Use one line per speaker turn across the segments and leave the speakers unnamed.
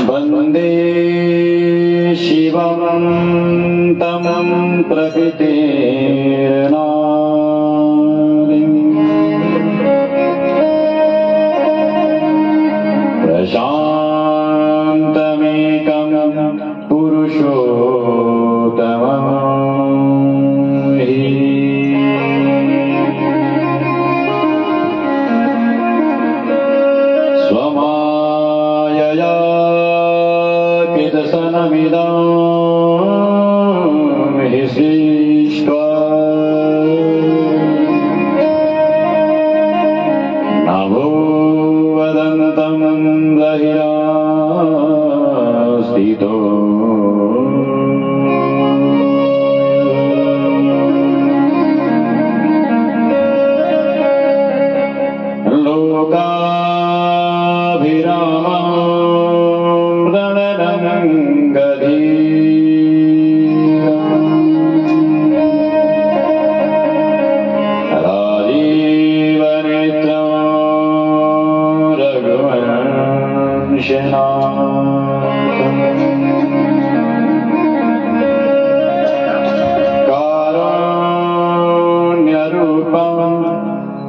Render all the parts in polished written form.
वन्दे शिवं तं प्रकृतेर्नादिं प्रशान्तमेकं पुरुषोत्तमं हि स्वमायया कृतसनमिदं हि सृष्ट्वा नभो वदन्तं रहिरास्थितो लोकाभिरामं राजीवनेत्रं रघुवंशनाथं कारुण्यरूपं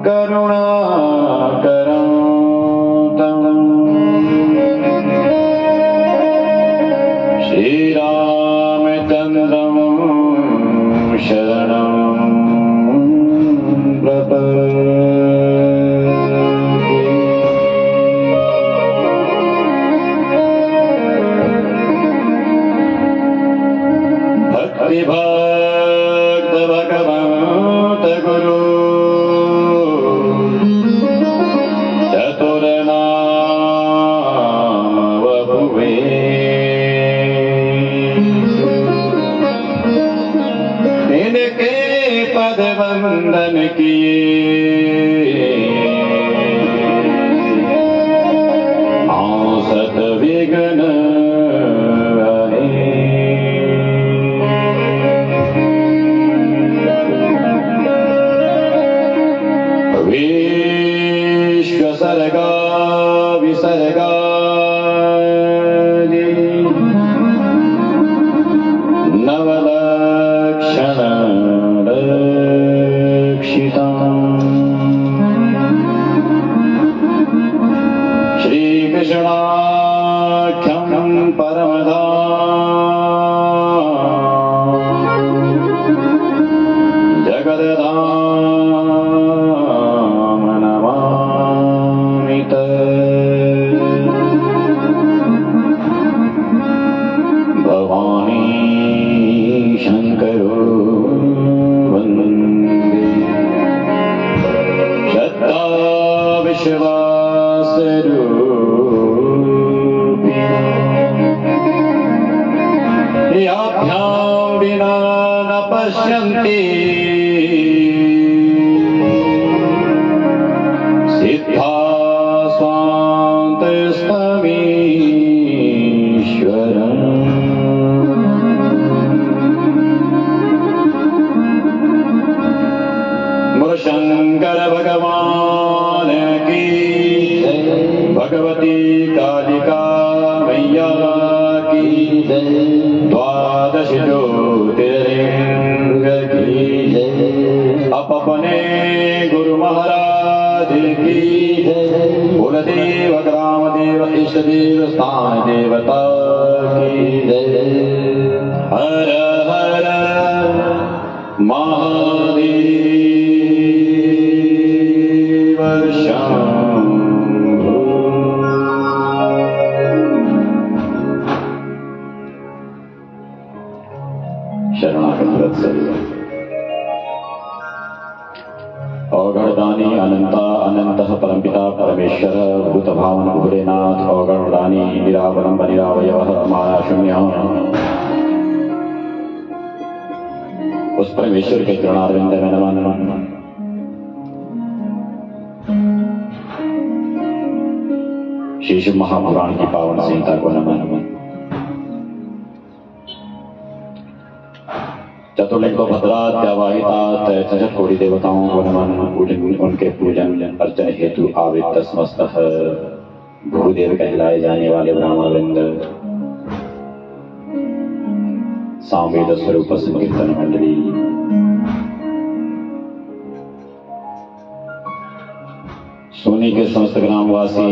करुणाकरं तं श्रीरामचन्द्रं शरणं प्रपद्ये। भक्तिभक्त भगवन्त गुरु चतुरनाम वपुवे इनके पद वंदन किए औसत विघ्न हरे। विश्व सर्गा विसर्गादि नवलक्षण श्रीकृष्णाख्यं परमधाम जगद्धाम नमामि भवानी शंकरो वन्दे श्रद्धा विश्वास याभ्यां विना न पश्यन्ति सिद्धा स्वान्तस्तमीश्वरम्। शंकर भगवान की भगवती कालिका मैया की द्वादश ज्योतिर्लिंग की अपने गुरु महाराज की कुलदेव ग्रामदेव इष्टदेव स्थान देवता की हर हर महादेव शंभो। शरणागत वत्सल औगणदानी अनंता अनंतः परमपिता परमेश्वर भूत भावन भूरेनाथ औगणदानी निरावरम निरावयवः माया शून्य। उस परमेश्वर के चरणारविंद में नमन। शीश महापुराण की पावन संहिता को नमन। चतुर्लिंग को भद्रात्यावाहितात चतुर्थ कोटि देवताओं को नमन। उनके पूजन अर्चन हेतु आवृत समस्त भूदेव कहलाए जाने वाले ब्राह्मण वृंद, सामवेद स्वरूप संकीर्तन मंडली, सोनी के समस्त ग्रामवासी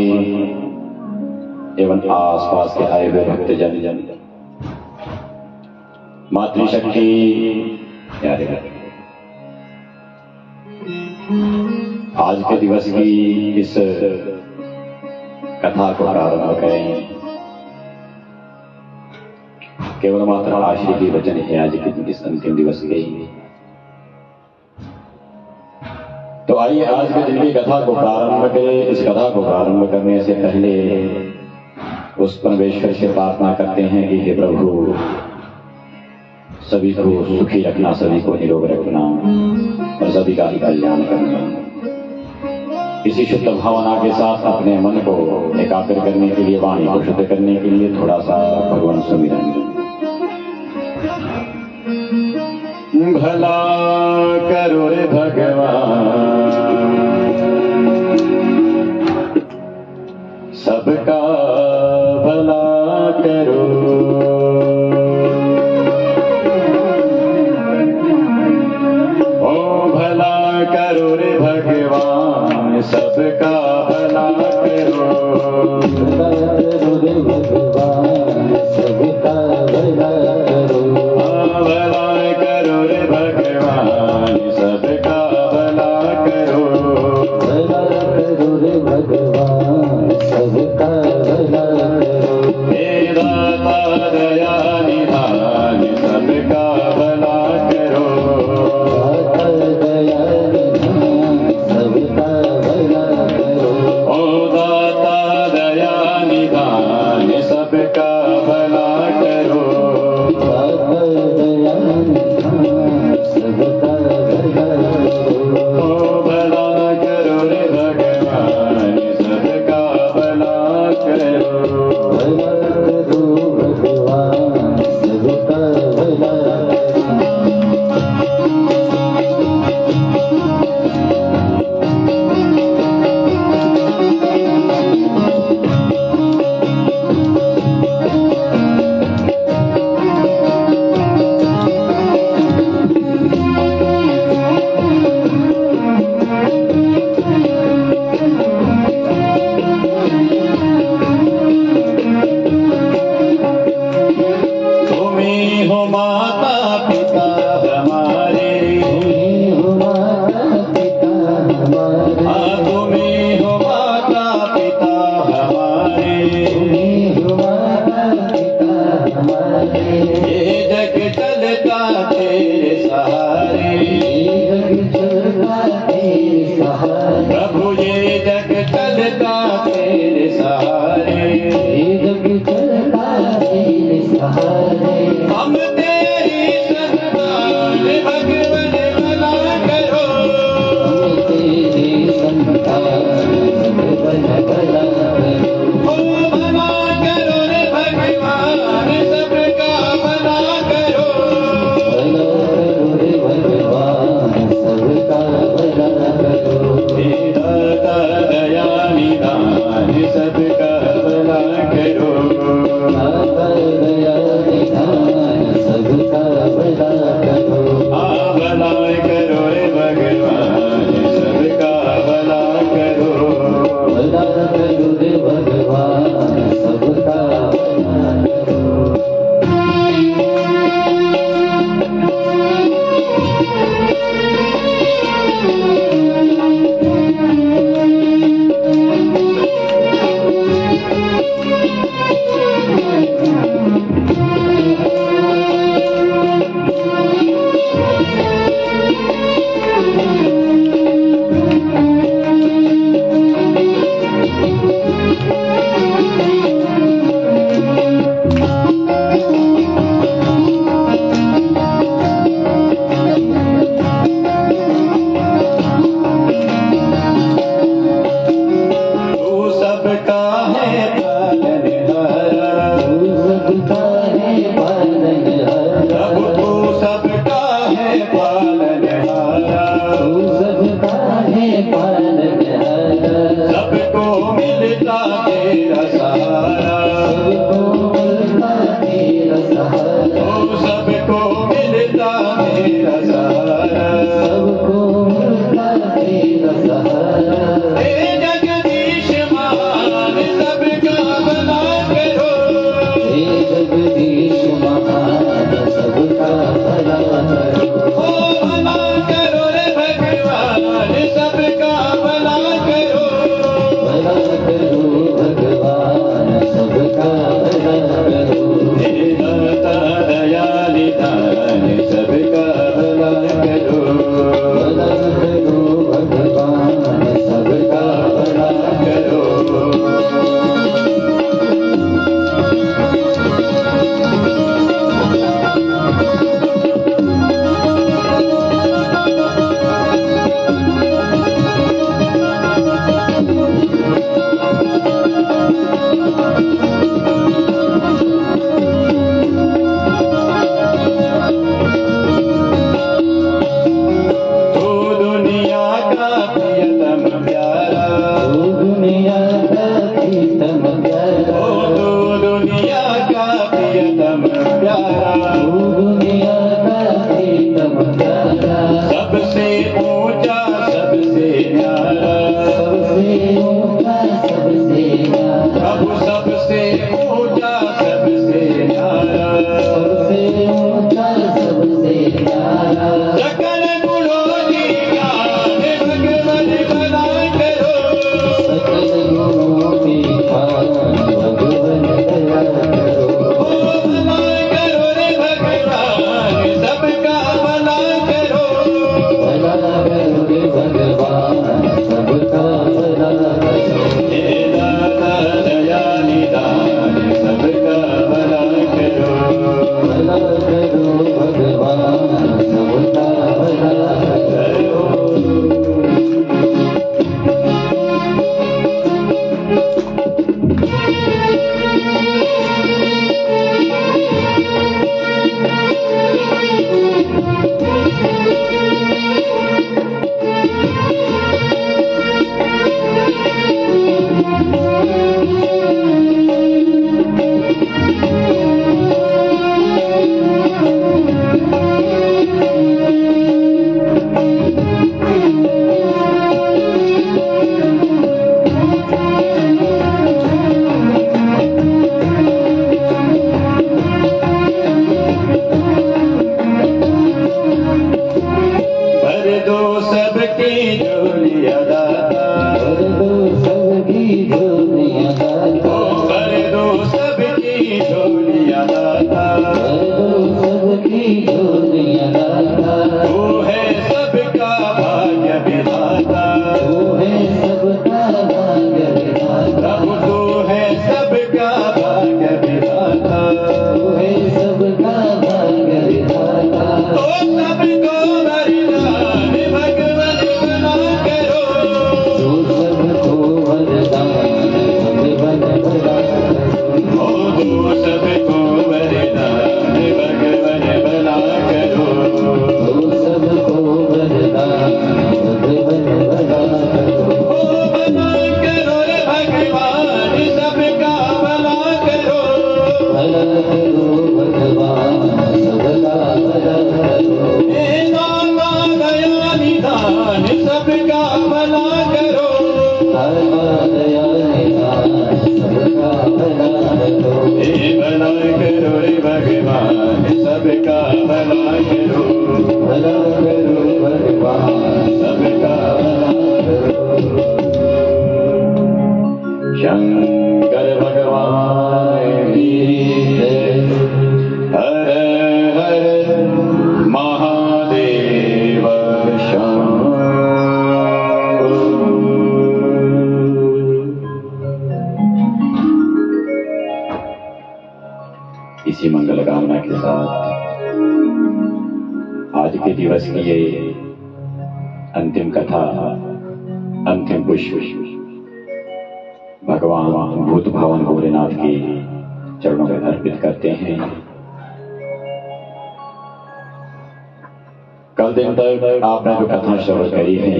एवं आसपास के आए हुए भक्तजन, मातृशक्ति प्यारे, आज के दिवस की इस कथा को प्रारंभ करें। केवल मात्र आश्री की वचन है आज के इस अंतिम दिवस के। तो आइए आज के दिन की कथा को प्रारंभ करें। इस कथा को प्रारंभ करने से पहले उस परमेश्वर से प्रार्थना करते हैं कि हे प्रभु, सभी को सुखी रखना, सभी को निरोग रखना और सभी का ही कल्याण करना। इसी शुद्ध भावना के साथ अपने मन को एकाग्र करने के लिए, वाणी को शुद्ध करने के लिए थोड़ा सा भगवान सुमिरन। भला करो रे भगवान, सबका भला करो। ओ भला करो रे भगवान, सबका भला करो। भला करो रे भगवान, सबका भला करो। भला करो रे भगवान, सबका भला करो। भला करो रे भगवान, सबका भला करो। हे दाता सबको वरदान भगवन भला करो, सबको वरदान भगवन भला करो, भला करो रे भगवान सबका भला करो, भला करो भगवान सबका भला करो, हे नामा दया निधान सबका भला करो, नामा दया निधान सबका भला करो, हे भला करो रे भगवान सबका भला करो, भला करो भगवान सबका भला करो। शंकर भगवान की जय। हर हर महादेव शंभो। इसी मंगल कामना के साथ आज के दिवस की ये अंतिम कथा, अंतिम पुष्प भगवान भूत भावन भोलेनाथ के चरणों में अर्पित करते हैं। कल दिन तक आपने जो कथा श्रवण करी है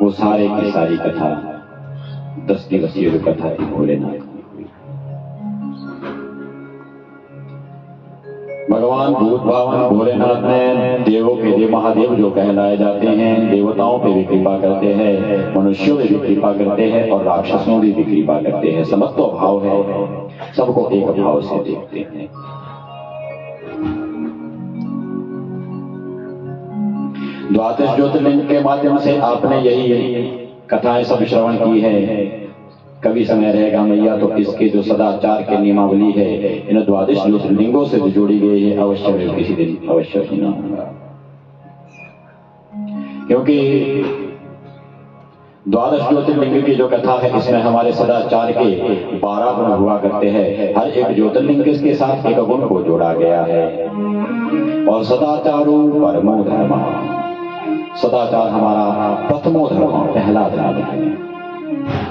वो सारे की सारी कथा 10 दिवसीय जो कथा थी भोलेनाथ की। भगवान भूत भावन भोलेनाथ में देवों के देव महादेव जो कहलाए जाते हैं, देवताओं पे भी कृपा करते हैं, मनुष्यों पे भी कृपा करते हैं और राक्षसों पे भी कृपा करते हैं। समत्व भाव है, सबको एक भाव से देखते हैं। द्वादश ज्योतिर्लिंग के माध्यम से आपने यही कथाएं सब श्रवण की है। कभी समय रहेगा मैया तो इसके जो सदाचार के नियमावली है इन द्वादश ज्योतिर्लिंगों से जो जोड़ी गई है, अवश्य में किसी दिन अवश्य सुना होगा। क्योंकि द्वादश ज्योतिर्लिंग की जो कथा है इसमें हमारे सदाचार के 12 गुण हुआ करते हैं। हर एक ज्योतिर्लिंग के साथ एक गुण को जोड़ा गया है। और सदाचारो परमो धर्म, सदाचार हमारा प्रथमो धर्म, पहला धर्म है।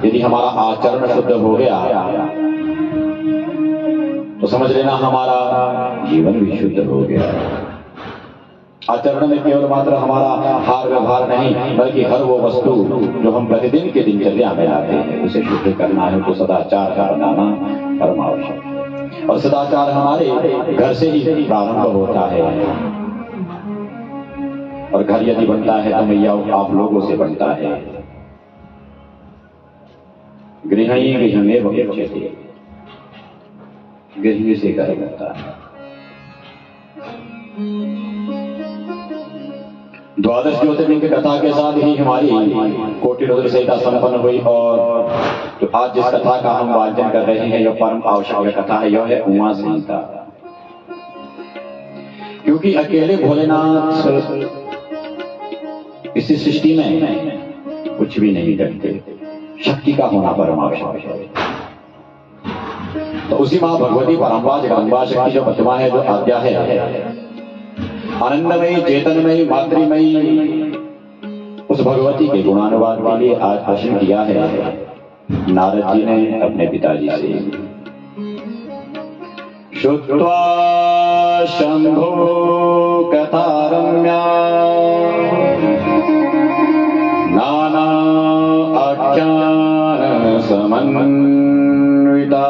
यदि हमारा आचरण शुद्ध हो गया तो समझ लेना हमारा जीवन भी शुद्ध हो गया। आचरण में केवल मात्र हमारा हार व्यवहार नहीं, बल्कि हर वो वस्तु जो हम प्रतिदिन के दिनचर्या में लाते हैं उसे शुद्ध करना है, तो सदाचार का बनाना परम आवश्यक है। और सदाचार हमारे घर से ही प्रारंभ होता है। और घर यदि बनता है तो मैया आप लोगों से बनता है। गृहिणी गृहमेव गच्छति, गृहिणी से घर बनता है। द्वादश ज्योतिर्लिंग की कथा के साथ ही हमारी कोटि रुद्र संहिता संपन्न हुई। और जो आज जिस कथा का हम वाचन कर रहे हैं, जो परम आवश्यक कथा है, यह है उमा संहिता। क्योंकि अकेले भोलेनाथ इसी सृष्टि में कुछ भी नहीं करते, शक्ति का होना परम आवश्यक है। तो उसी मां भगवती परम्बा जगदम्बा शक्ति जो प्रतिमा है, जो आद्या है, आनंदमयी चेतनमयी मातृमयी, उस भगवती के गुणानुवाद के लिए आज प्रश्न किया है नारद जी ने अपने पिताजी से। श्रुत्वा शंभो कथा रम्या नाना आख्यान समन्विता,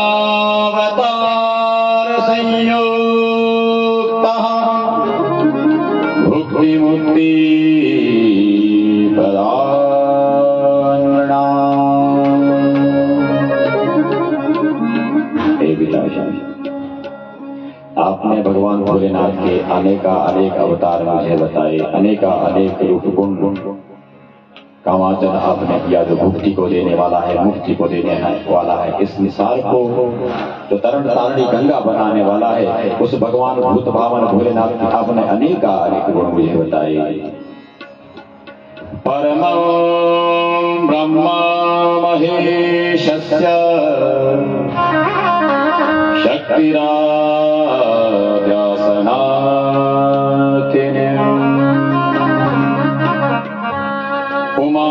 नानावतार संयुक्तः भुक्ति मुक्ति प्रदानम्। हे पिताजी, आपने भगवान भोलेनाथ के अनेका अनेक अवतार मुझे बताए, अनेका अनेक रूप गुण का वाचन आपने किया, जो मुक्ति को देने वाला है, मुक्ति को देने वाला है। इस निसार को जो तरण तारणी गंगा बनाने वाला है, उस भगवान भूत भावन भोलेनाथ की आपने अनेका अनेक गुण मुझे बताए। परमं ब्रह्मा महेशस्य शक्तिराद्यासनाथिने उमा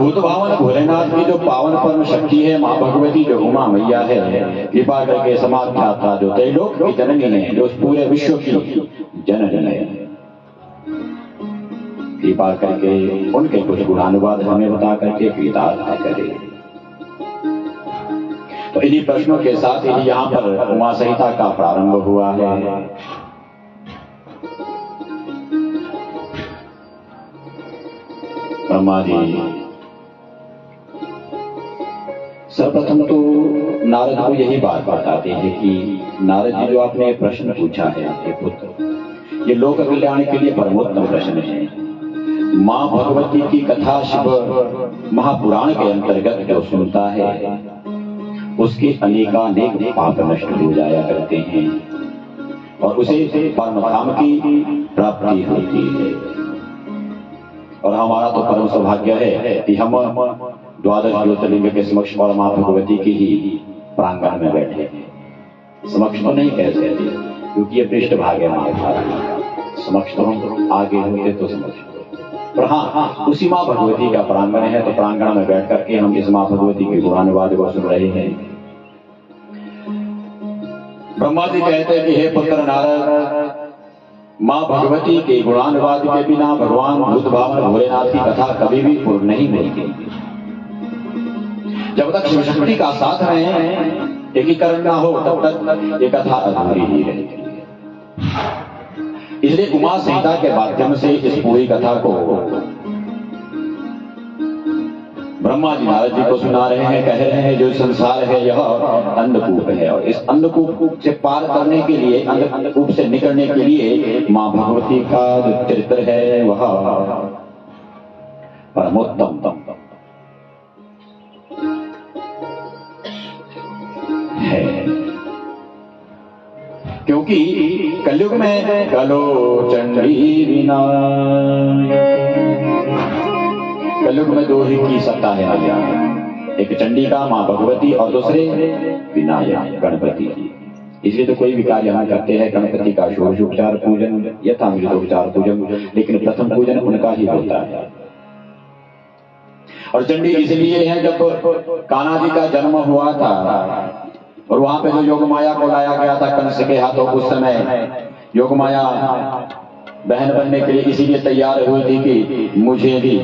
भूत भावन भोलेनाथ की जो पावन परम शक्ति है, माँ भगवती जो उमा मैया है, कृपा करके समाख्याता जो त्रैलोक की जननी है, जो पूरे विश्व की जननी है, कृपा करके उनके कुछ गुणानुवाद हमें बता करके कृतार्थ करे। तो इन्हीं प्रश्नों के साथ ही यहाँ पर उमा संहिता का प्रारंभ हुआ है। ब्रह्मा जी सर्वप्रथम तो नारद को यही बात बताते हैं कि नारद जी, जो आपने प्रश्न पूछा है आपके पुत्र, ये लोक कल्याण के लिए परमोत्तम प्रश्न है। माँ भगवती की कथा शिव महापुराण के अंतर्गत जो सुनता है, उसके अनेकानेक पाप नष्ट हो जाया करते हैं और उसे परम धाम की प्राप्ति होती है। और हमारा तो परम सौभाग्य है कि हम द्वादश ज्योतिर्लिंग के समक्ष और माँ भगवती की ही प्रांगण में बैठे हैं। समक्ष तो नहीं कह सकते क्योंकि ये पृष्ठ भाग है महाभारत, समक्ष तो हम आगे होते तो समक्ष, पर हाँ उसी माँ भगवती का प्रांगण है, तो प्रांगण में बैठ करके हम इस माँ भगवती के गुणानुवाद को सुन रहे हैं। ब्रह्मा जी कहते हैं कि हे पुत्र नारद, माँ भगवती के गुणानुवाद के बिना भगवान भूत भावन भोलेनाथ की कथा कभी भी पूर्ण नहीं होगी। जब तक शिव शक्ति का साथ में एकीकरण ना हो, तब तक ये कथा अधूरी ही रहती है। इसलिए उमा संहिता के माध्यम से इस पूरी कथा को ब्रह्मा जी नारद जी को सुना रहे हैं, कह रहे हैं जो संसार है यह अंधकूप है, और इस अंधकूप से पार करने के लिए, अंधकूप से निकलने के लिए माँ भगवती का जो चरित्र है वह परमोत्तम है। क्योंकि कलयुग में कलो चंडी विनायक, कलयुग में दो ही की सत्ता है आज्ञा, एक चंडिका माँ भगवती और दूसरे विनायक गणपति। इसलिए तो कोई भी कार्य हम करते हैं, गणपति का षोडशोपचार पूजन, यथामृतोपचार पूजन, लेकिन प्रथम पूजन उनका ही होता है। और चंडी इसलिए है, जब कान्हा जी का जन्म हुआ था और वहां पे जो योग माया को लाया गया था कंस के हाथों, उस समय योग माया बहन बनने के लिए इसीलिए तैयार हुई थी कि मुझे भी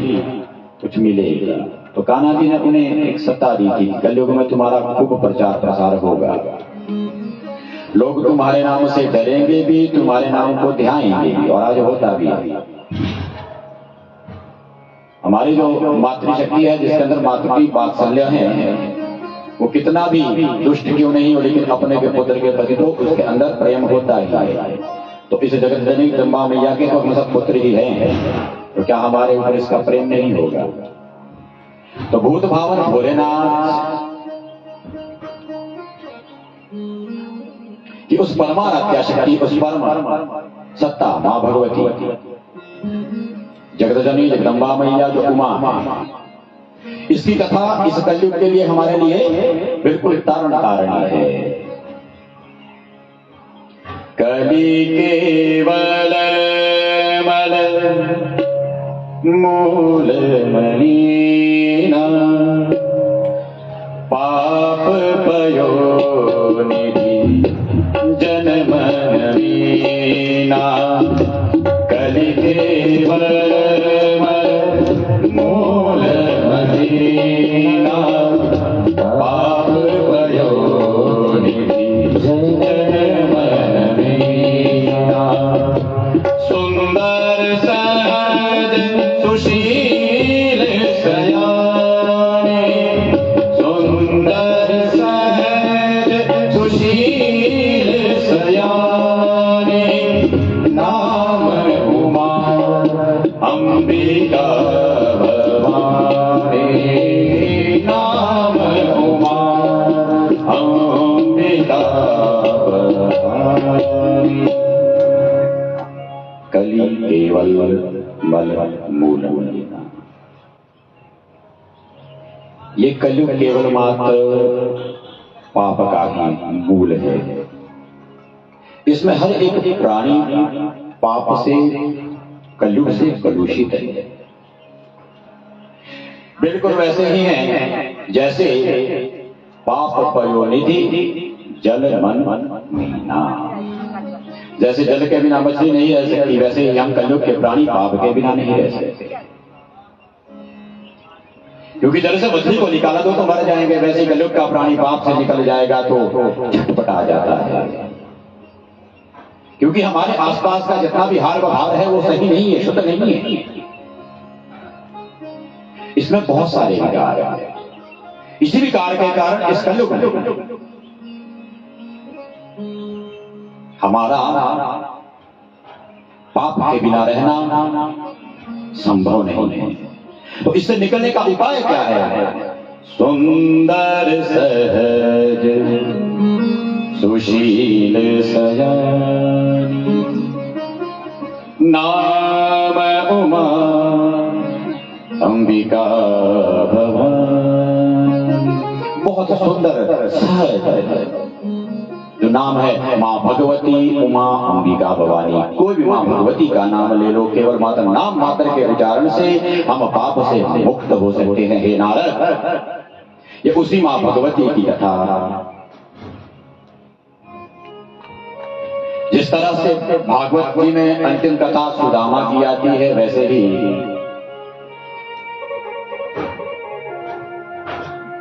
कुछ मिलेगा। तो कान्हा जी ने उन्हें एक सत्ता दी थी, कलयुग में तुम्हारा खूब प्रचार प्रसार होगा, लोग तुम्हारे नाम से डरेंगे भी, तुम्हारे नाम को ध्याएंगे भी, और आज होता भी है। हमारी जो मातृशक्ति है, जिसके अंदर मातृ वात्सल्य है, वो कितना भी दुष्ट क्यों नहीं हो, लेकिन अपने के पुत्र के प्रति तो उसके अंदर प्रेम होता ही है। तो इस जगत जननी जम्बा मैया के तो हम सब पुत्र ही हैं, तो क्या हमारे ऊपर इसका प्रेम नहीं होगा? तो भूत भावन भोलेनाथ कि उस परमाराध्या शक्ति, उस परम सत्ता माँ भगवती, जगत जननी जगदम्बा मैया जो उमा, इसकी कथा इस कलयुग के लिए हमारे लिए बिल्कुल तारण है। कली केवल मल मूल मलिना, पाप पयो निधि जन्म वीना, कली केवल मल मूल मलिना, पाप पयो निधि जन्म वीना, सुंदर सहज सुशील सयाने, सुंदर सहज सुशील सयाने, नाम उमा अंबिका भवानी, नाम उमा अंबिका भवानी। कली केवल मल मूल मलिना, ये कलयुग केवल मात्र पाप का ही मूल है। इसमें हर एक प्राणी पाप से, कलयुग से कलुषित है। बिल्कुल वैसे ही हैं जैसे पाप पयोनिधि जल मन मीना। जैसे जल के बिना मछली नहीं रह सकती, वैसे ही हम कलयुग के प्राणी पाप के बिना नहीं रह सकते, क्योंकि जल से मछली को निकाला दो तो मर जाएंगे, वैसे ही कलयुग का प्राणी पाप से निकल जाएगा तो झटपटा जाता है। क्योंकि हमारे आसपास का जितना भी हाल व्यवहार है वो सही नहीं है, शुद्ध नहीं है, इसमें बहुत सारे विकार हैं। इसी विकार के कारण इस कलयुग में हमारा पाप के बिना रहना संभव नहीं है। तो इससे निकलने का उपाय क्या है? सुंदर सहज सुशील सजन नाम उमा अंबिका भवन। बहुत सुंदर सहज जो नाम है मां भगवती उमा अंबिका भवानी। कोई भी मां भगवती का नाम ले लो, केवल मात्र नाम मात्र के उच्चारण से हम पाप से मुक्त हो सकते हैं। हे नारद, ये उसी मां भगवती की कथा। जिस तरह से भागवत जी में अंतिम कथा सुदामा की आती है, वैसे ही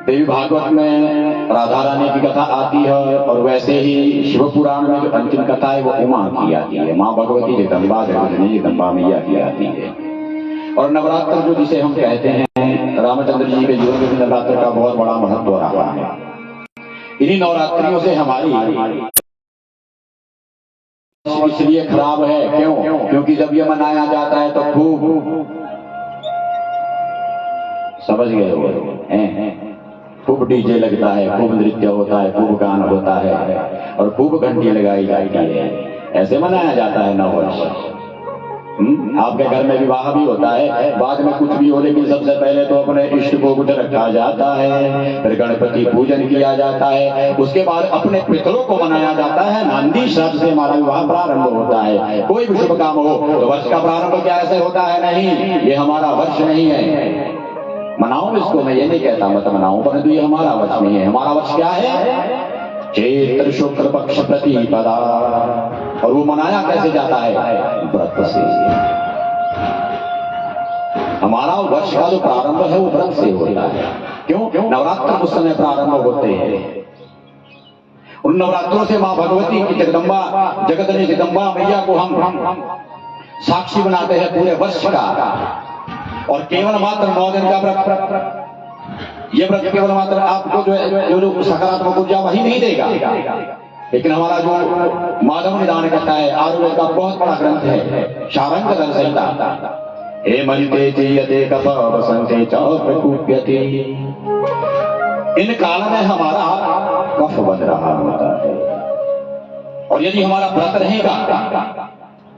देवी भागवत में राधा रानी की कथा आती है, और वैसे ही शिव पुराण में जो अंतिम कथा है वो उमा की आती है। मां भगवती जगदम्बा जगदम्बा मैया की आती है। और नवरात्र जो जिसे हम कहते हैं, रामचंद्र जी के जीवन में नवरात्र का बहुत बड़ा महत्व रहा है। इन्हीं नवरात्रियों से हमारी इसलिए खराब है, क्यों? क्योंकि जब ये मनाया जाता है तो खूब, समझ गए हो, खूब डीजे लगता है, खूब नृत्य होता है, खूब गान होता है और खूब घंटी लगाई जाती है। ऐसे मनाया जाता है नववर्ष। आपके घर में विवाह भी होता है, बाद में कुछ भी हो, लेकिन सबसे पहले तो अपने इष्ट को कुछ रखा जाता है, फिर गणपति पूजन किया जाता है, उसके बाद अपने पितरों को मनाया जाता है। नांदी श्राद्ध से हमारा विवाह प्रारंभ होता है। कोई भी शुभ काम हो तो वर्ष का प्रारंभ क्या ऐसे होता है? नहीं, ये हमारा वर्ष नहीं है। मनाओ इसको, मैं ये नहीं कहता मत मनाओ, परंतु ये हमारा वर्ष नहीं है। हमारा वर्ष क्या है? चैत्र शुक्ल पक्ष प्रतिपदा। और वो मनाया कैसे जाता है? व्रत से। हमारा वर्ष का जो प्रारंभ है वो व्रत से होता है। क्यों? नवरात्र उस समय प्रारंभ होते हैं। उन नवरात्रों से मां भगवती की जगदम्बा जगदनी जगदम्बा मैया को हम साक्षी बनाते हैं पूरे वर्ष का। और केवल मात्र 9 दिन का व्रत, ये व्रत केवल मात्र आपको जो सकारात्मक ऊर्जा वही नहीं देगा, लेकिन हमारा जो माधव निदान करता है, आयुर्वेद का बहुत बड़ा ग्रंथ है शारंग दल संहिता। हे मलिते चीयते कफ वसंते च प्रकुप्यते। इन काल में हमारा कफ बन रहा होता है, और यदि हमारा व्रत रहेगा,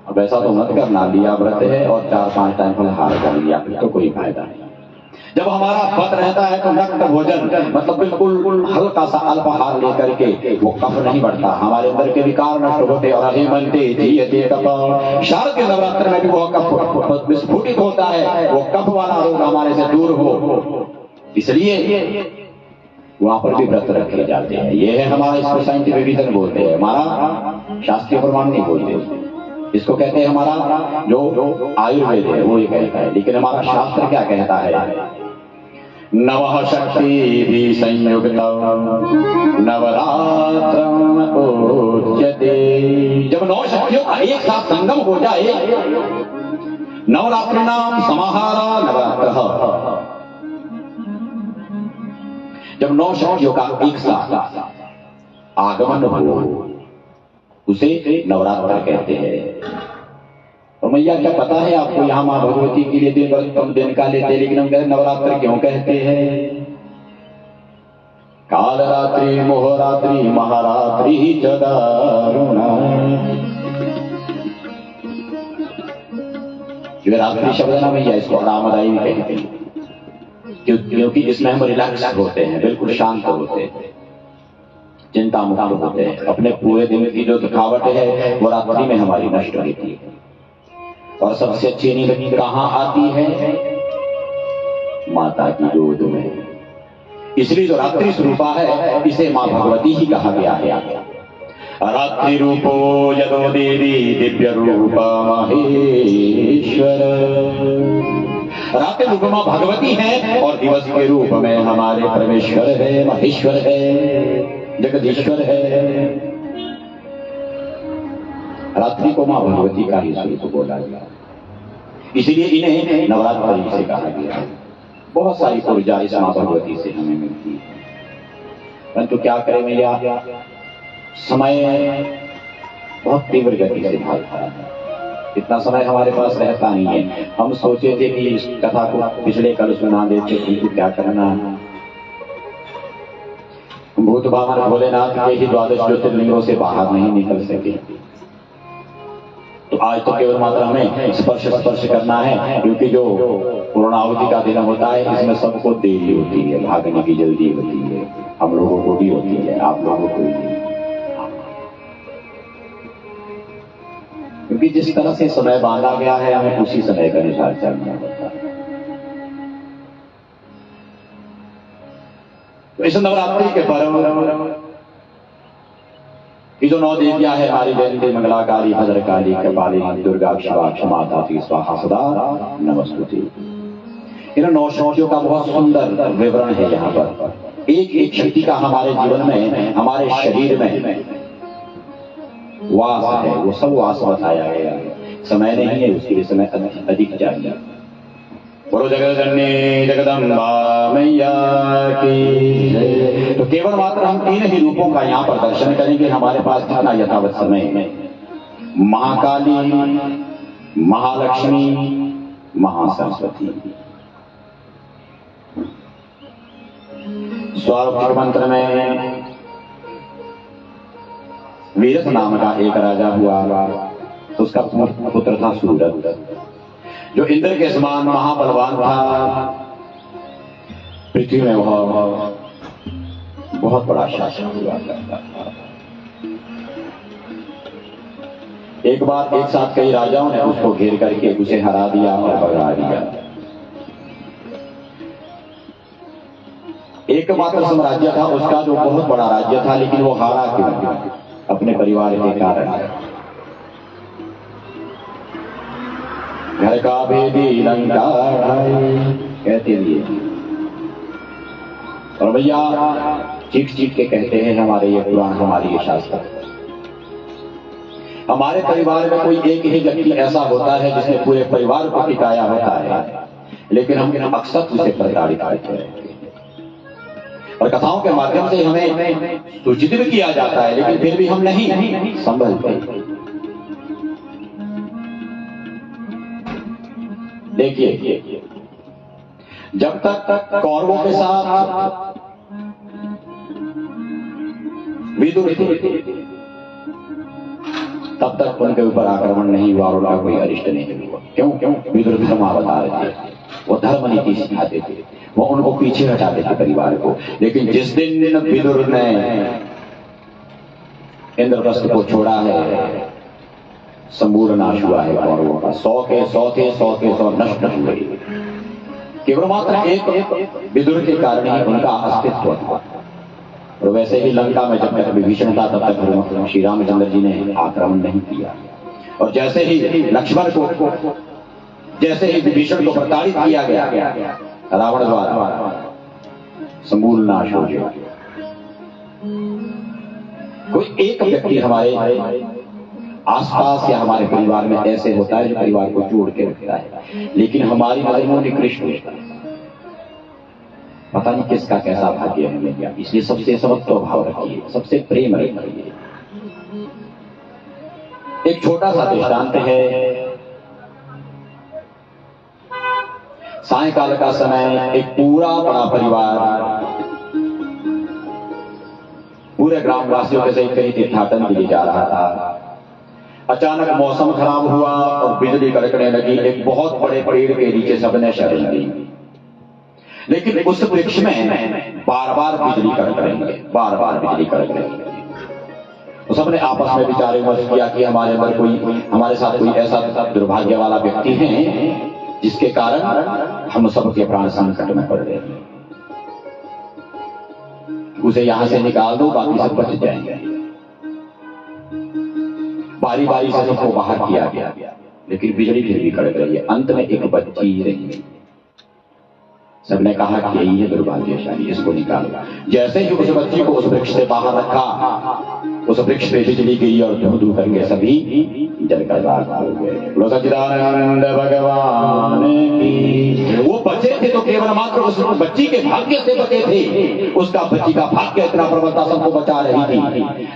अब ऐसा तो मत करना, लिया व्रत है और 4-5 टाइम फलहार कर लिया, फिर तो कोई फायदा नहीं। जब हमारा व्रत रहता है तो नक्त भोजन, मतलब बिल्कुल हल्का सा अल्पाहार लेकर के वो कफ नहीं बढ़ता, हमारे अंदर के विकार नष्ट होते। और हे मनते जीयते कफ, शारदीय नवरात्र में भी वो कफ विस्फोटित होता है, वो कफ वाला रोग हमारे से दूर हो, इसलिए वहां पर भी व्रत रखे जाते हैं। ये है हमारा, इसको साइंटिफिक रीजन बोलते हैं, हमारा शास्त्रीय प्रमाण नहीं बोलते। इसको कहते हैं हमारा जो आयुर्वेद है वो ये कहता है। लेकिन हमारा शास्त्र क्या कहता है? नवः शक्ति भी संयुक्त नवरात्रम उच्यते। जब 9 शक्तियों का एक साथ संगम हो जाए, नवरात्रिनाम समाहारा नवरात्र। जब 9 शक्तियों का एक साथ आगमन हो, उसे नवरात्र कहते हैं। और मैया क्या पता है आपको, यहाँ मां भगवती के लिए दिन भर कम दिन का लेते, लेकिन हम कहते नवरात्र क्यों कहते हैं? काल रात्रि मोहरात्रि महारात्रि च दारुणा। जो रात्रि शब्द है ना मैया, इसको आरामदायी भी कहते हैं, क्योंकि इसमें हम रिलैक्स होते हैं, बिल्कुल शांत होते हैं, चिंता मुक्त होते हैं। अपने पूरे दिन की जो थकावट है वो रात्रि में हमारी नष्ट होती है। और सबसे अच्छी नींद कहाँ आती है? माता की गोद में। इसलिए जो रात्रि स्वरूपा है इसे मां भगवती ही कहा गया है। रात्रि रूपो यदो देवी दिव्य रूप महेश्वर। रात्रि रूप मां भगवती है और दिवस के रूप में हमारे परमेश्वर है, महेश्वर है, जगदीश्वर है। रात्रि को मां भगवती का ही स्वरूप बोला गया, इसलिए इन्हें नवरात्रि से कहा गया है। बहुत सारी ऊर्जा इस मां भगवती से हमें मिलती है, परंतु क्या करें भैया, समय बहुत तीव्र गति से भागता है। इतना समय हमारे पास रहता नहीं है। हम सोचे थे कि इस कथा को पिछले कल सुना देते, किंतु क्या करना, भूत बामन भोलेनाथ के ही 12 ज्योतिर्लिंगों से बाहर नहीं निकल सके। तो आज तो केवल मात्र हमें स्पर्श करना है, क्योंकि जो पूर्णाहुति का दिन होता है इसमें सबको देरी होती है, भागने की जल्दी होती है। हम लोगों को भी होती है, आप लोगों को भी, क्योंकि जिस तरह से समय बांधा गया है हमें उसी समय के अनुसार चलना होता है। तो इस नवरात्रि के पर्व की जो 9 देवियां है, हमारी जयंती, मंगला काली, भद्रकाली, कपालिनी, दुर्गा, शिवा, क्षमाता, स्वाहा, सदा नमस्तुते। इन 9 शक्तियों का बहुत सुंदर विवरण है यहाँ पर। एक एक शक्ति का हमारे जीवन में, हमारे शरीर में वास है, वो सब वास बताया गया है। समय नहीं है उसके लिए, समय अधिक चाहिए। बोलो जगदजननी जगदम्बा मैया की जय। तो केवल मात्र हम 3 ही रूपों का यहाँ पर दर्शन करेंगे। हमारे पास जितना यथावत समय है, महाकाली, महालक्ष्मी, महासरस्वती। स्वारोक्षर मंत्र में वीरथ नाम का एक राजा हुआ, तो उसका पुत्र था सूरत, जो इंद्र के समान महाबलवान था। पृथ्वी में वह बहुत बड़ा शासक हुआ करता था। एक बार एक साथ कई राजाओं ने उसको घेर करके उसे हरा दिया और भगा दिया। एकमात्र साम्राज्य था उसका, जो बहुत बड़ा राज्य था, लेकिन वो हारा क्यों? अपने परिवार के कारण। घर का भेदी लंका कहते लिए, और भैया चीख के कहते हैं हमारे ये पुराण, हमारी ये शास्त्र। हमारे परिवार में कोई एक ही व्यक्ति ऐसा होता है जिसने पूरे परिवार को टिकाया होता है, लेकिन हम अक्सर उसे प्रताड़ित करते हैं। और कथाओं के माध्यम से हमें सूचित भी किया जाता है, लेकिन फिर भी हम नहीं संभलते। देखिए, जब तक कौरवों के साथ विदुर थे, तब तक उनके ऊपर आक्रमण नहीं हुआ और उनका कोई अरिष्ट नहीं हुआ। क्यों? विदुर धर्मावतार थे, वो धर्म नीति सिखाते थे, वो उनको पीछे हटाते थे परिवार को। लेकिन जिस दिन विदुर ने इंद्रप्रस्थ को छोड़ा है, संपूर्ण नाश हुआ है कौरवों का। 100 के 100 नष्ट हुए। केवल मात्र एक विदुर के कारण ही उनका अस्तित्व था। और वैसे ही लंका में जब तक विभीषण था, तब तक श्री रामचंद्र जी ने आक्रमण नहीं किया। और जैसे ही लक्ष्मण को, जैसे ही विभीषण को प्रताड़ित किया गया रावण द्वारा, समूल नाश हो गया। कोई एक व्यक्ति हमारे आसपास या हमारे परिवार में ऐसे होता है जो परिवार को जोड़ के रखता है, लेकिन हमारी नजर में निकृष्ट होता है। पता नहीं किसका कैसा भाग्य है भैया। इसलिए सबसे समत्व भाव रखिए, सबसे प्रेम रखिए। एक छोटा सा दृष्टांत है। सायंकाल का समय, एक पूरा बड़ा परिवार पूरे ग्रामवासियों के सहित कहीं तीर्थाटन के लिए जा रहा था। अचानक मौसम खराब हुआ और बिजली कड़कने लगी। एक बहुत बड़े पेड़ के नीचे सबने शरण ली, लेकिन उस वृक्ष में बार बार बिजली कड़क रही है, बार बार बिजली कड़क रही है। तो सबने आपस में विचार विमर्श किया कि हमारे अंदर कोई, हमारे साथ कोई ऐसा दुर्भाग्य वाला व्यक्ति है जिसके कारण हम सबके प्राण संकट में पड़ गए। उसे यहां से निकाल दो, बाकी सब बच जाएंगे। बारी बारी से सबको बाहर किया गया, लेकिन बिजली फिर भी कड़क रही है। अंत में एक बच्ची ही रही। सबने कहा कि यही है दुर्भाग्यशाली, इसको निकालो। जैसे ही उस बच्ची को उस वृक्ष से बाहर रखा, उस वृक्ष पे बिजली गिरी और धू धू करके सभी जलकर राख हो गए। बोलो सच्चिदानंद भगवान की। वो बचे थे तो केवल मात्र उस बच्ची के भाग्य से बचे थे। उसका बच्ची का भाग्य इतना प्रबल था, सबको बचा रही थी,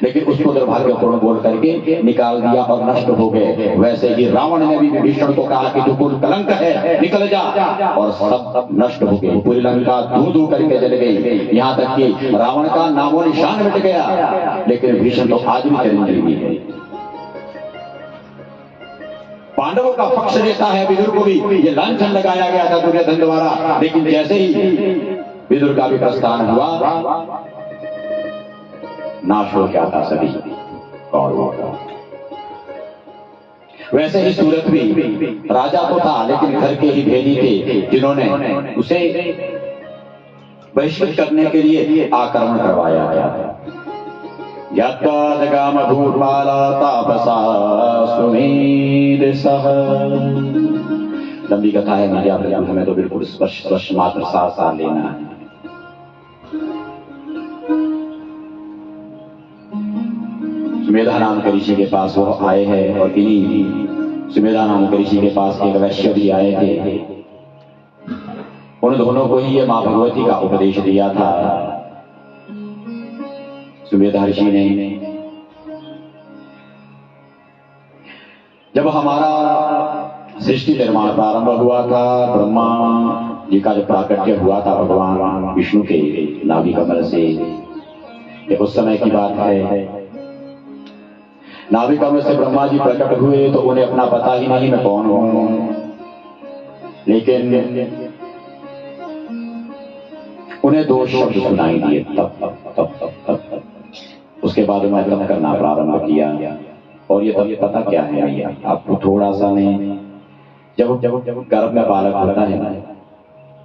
लेकिन उसको दुर्भाग्यपूर्ण बोल करके निकाल दिया और नष्ट हो गए। वैसे ही रावण ने भी विभीषण को कहा कि तू कुल कलंक है, निकल जा, और सब नष्ट हो गए। पूरी लंका धू धू करके जल गई। यहाँ तक कि रावण का नामो निशान मिट गया, लेकिन भीषण तो आज भी चिरंजीवी है। पांडवों का पक्ष लेता है विदुर को भी ये लांछन लगाया गया था दुर्योधन द्वारा, लेकिन जैसे ही विदुर का भी प्रस्थान हुआ, नाश हो गया था सभी कौरवों का। वैसे ही सूरत भी राजा तो था, लेकिन घर के ही भेदी थे, जिन्होंने उसे बहिष्कृत करने के लिए आक्रमण करवाया गया था। लंबी कथा है, मेरी आप हमें तो बिल्कुल स्पष्ट मात्र सार लेना है। सुमेधा नाम के ऋषि के पास वो आए हैं, और इन्हीं सुमेधा नाम के ऋषि के पास एक वैश्य भी आए थे। उन दोनों को ही ये मां भगवती का उपदेश दिया था। सुमेधा ऋषि ने जब हमारा सृष्टि निर्माण प्रारंभ हुआ था, ब्रह्मा जी का जब प्राकट्य हुआ था भगवान विष्णु के नाभि कमल से, ये उस समय की बात है। नाभि कमल से ब्रह्मा जी प्रकट हुए तो उन्हें अपना पता ही नहीं मैं कौन हूं, लेकिन उन्हें दो शब्द सुनाई दिए, तप तप तप तप तप तप। उसके बाद उन्होंने तप करना प्रारंभ किया। और ये तप पता क्या है भैया आपको थोड़ा सा नहीं, जब गर्भ में बालक होता है ना,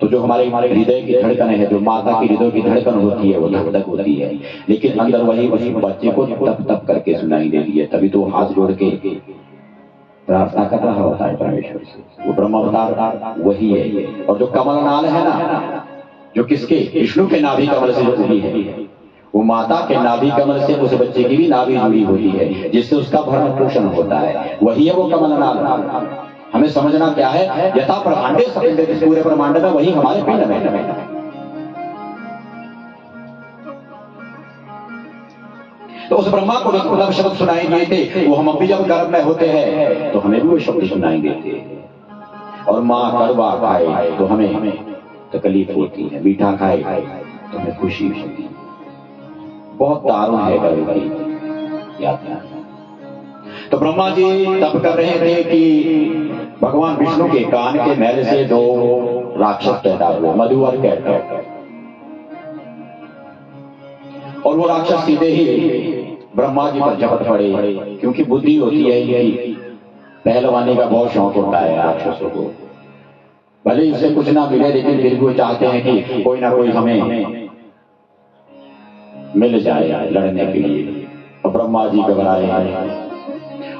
तो जो हमारे हृदय की धड़कन है, जो माता की हृदय की धड़कन होती है, वो धक धक होती है, लेकिन अंदर वही उस बच्चे को तप तप करके सुनाई देती है। तभी तो हाथ जोड़ के प्रार्थना कर रहा होता है परमेश्वर से। वो ब्रह्म अवतार वही है। और जो कमल नाल है ना, जो किसके विष्णु के नाभि कमल से जुड़ी है, वो माता के नाभि कमल से उस बच्चे की भी नाभि जुड़ी होती है, जिससे उसका भरण पोषण होता है। वही है वो कमल नाल। हमें समझना क्या है, यथा ब्रह्मांडे सपिंडे, जिस पूरे ब्रह्मांड में वही हमारे पिंड में। तो उस ब्रह्मा को जब शब्द सुनाई दिए थे, वो हम भी जब गर्भ में होते हैं तो हमें भी वो शब्द सुनाई देते। और माँ कड़वा खाए तो हमें तकलीफ होती है, मीठा खाए तो हमें खुशी होती है। बहुत दारुण है गर्भ की यात्रा। तो ब्रह्मा जी तब कर रहे थे कि भगवान विष्णु के कान के मैल से दो राक्षस पैदा हुए, मधु और कैटव। और वो राक्षस सीधे ही ब्रह्मा जी पर झपट पड़े, क्योंकि बुद्धि होती है कि पहलवानी का बहुत शौक होता है राक्षसों को। भले इससे कुछ ना मिले, लेकिन फिर भी वो चाहते हैं कि कोई ना कोई हमें मिल जाए लड़ने के लिए। और ब्रह्मा जी घबराए।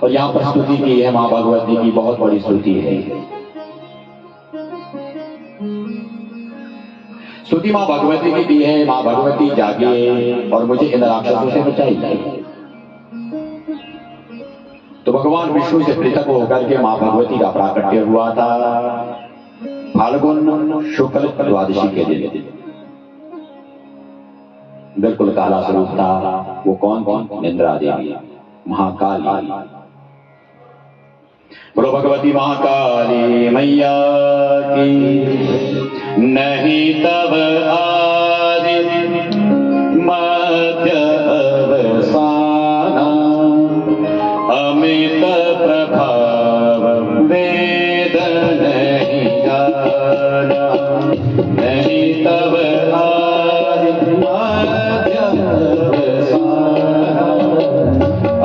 और यहाँ पर स्तुति की है मां भगवती की, बहुत बड़ी स्तुति है। स्तुति मां भगवती की दी है, मां भगवती जागिए और मुझे इन राक्षसों से बचाइए। तो भगवान विष्णु से पृथक होकर के मां भगवती का प्राकट्य हुआ था फाल्गुन शुक्ल द्वादशी के दिन। बिल्कुल काला स्वरूप था। वो कौन? निंद्रा देवी, महाकाली। बोलो भगवती महाकाली मैया की। नहीं तब आदि मध्य अवसाना, अमित प्रभाव वेद नहीं जाना। नहीं तब आदि मध्य अवसाना,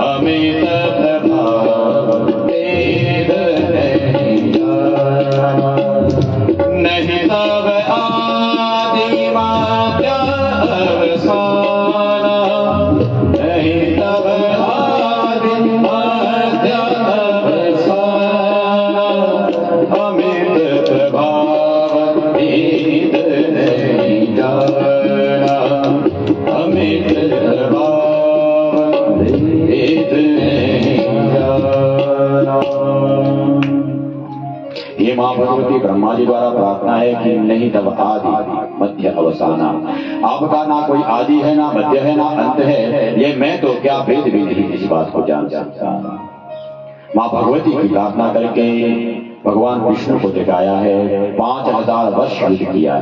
अमित प्रभाव वेद नहीं जाना। ये मां भगवती ब्रह्मा जी द्वारा प्रार्थना है कि नहीं तब आदि मध्य अवसाना, आपका ना कोई आदि है, ना मध्य है, ना अंत है, ये मैं तो क्या वेद भी नहीं इस बात को जान सकता। मां भगवती की प्रार्थना करके भगवान विष्णु को जगाया है, 5000 वर्ष युद्ध किया।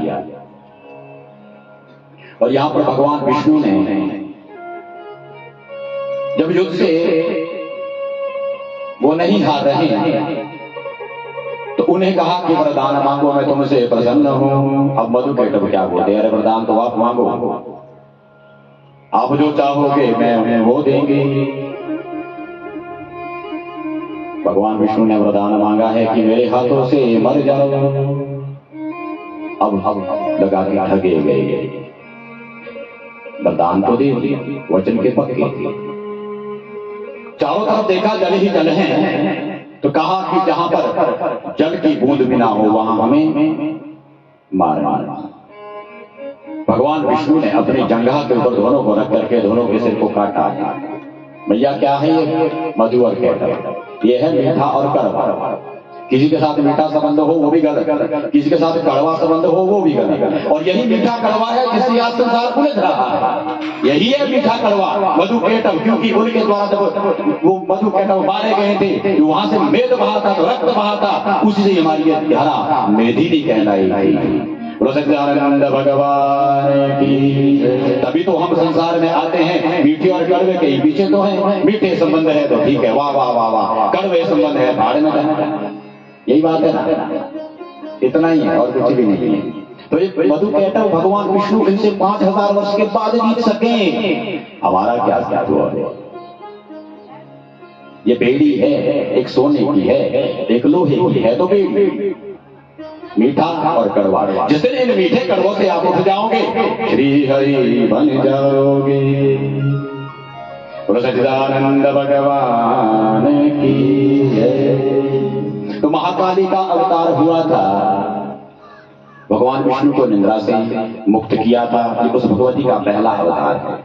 और यहां पर भगवान विष्णु ने जब युद्ध से वो नहीं हार रहे तो उन्हें कहा कि वरदान मांगो, मैं तुमसे प्रसन्न हूं। अब मधुकैटभ क्या बोलते, अरे वरदान तो आप मांगो, आप जो चाहोगे मैं वो देंगे। भगवान विष्णु ने वरदान मांगा है कि मेरे हाथों से मर जाओ। अब लगा के ठगे गए, वरदान तो दे दिए, वचन के पक्के थे। चारों तरफ देखा जल ही जल है, तो कहा कि जहां पर जल की बूंद भी ना हो वहां हमें मारना। भगवान विष्णु ने अपने जंघा के ऊपर दोनों को रख करके दोनों के सिर को काटा। भैया क्या है ये? मधु और कैटभ। ये है मीठा और कड़वा। किसी के साथ मीठा संबंध हो वो भी गलत, किसी के साथ कड़वा संबंध हो वो भी गलत। और यही मीठा कड़वा है जिससे आज संसार उलझ रहा है, यही है मीठा कड़वा मधु कैटभ। क्योंकि उनके द्वारा जब वो मधु कैटभ मारे गए थे, वहां से मेद बहा था, तो रक्त बहा था, उसी से हमारी धारा मेदिनी कहलाई थी। सच्चिदानंद भगवान की। तभी तो हम संसार में आते हैं, मीठे और कड़वे के ही पीछे तो है। मीठे संबंध है तो ठीक है, वाह वाह वाह वाह, कड़वे संबंध है भाड़ में जाना, यही बात है ना, इतना ही है और कुछ भी नहीं है। तो ये मधु कैटभ भगवान विष्णु इनसे 5000 वर्ष के बाद जीत सके, हमारा क्या क्या हुआ है? ये बेड़ी है, एक सोने की है, एक लोहे की है, तो बेड़ी मीठा और कड़वा। जिस दिन इन मीठे कड़वों से आप उठ जाओगे, श्री हरि बन जाओगे। सच्चिदानंद भगवान की जय। तो महाकाली का अवतार हुआ था, भगवान विष्णु को निंद्रा से मुक्त किया था, ये उस भगवती का पहला अवतार है।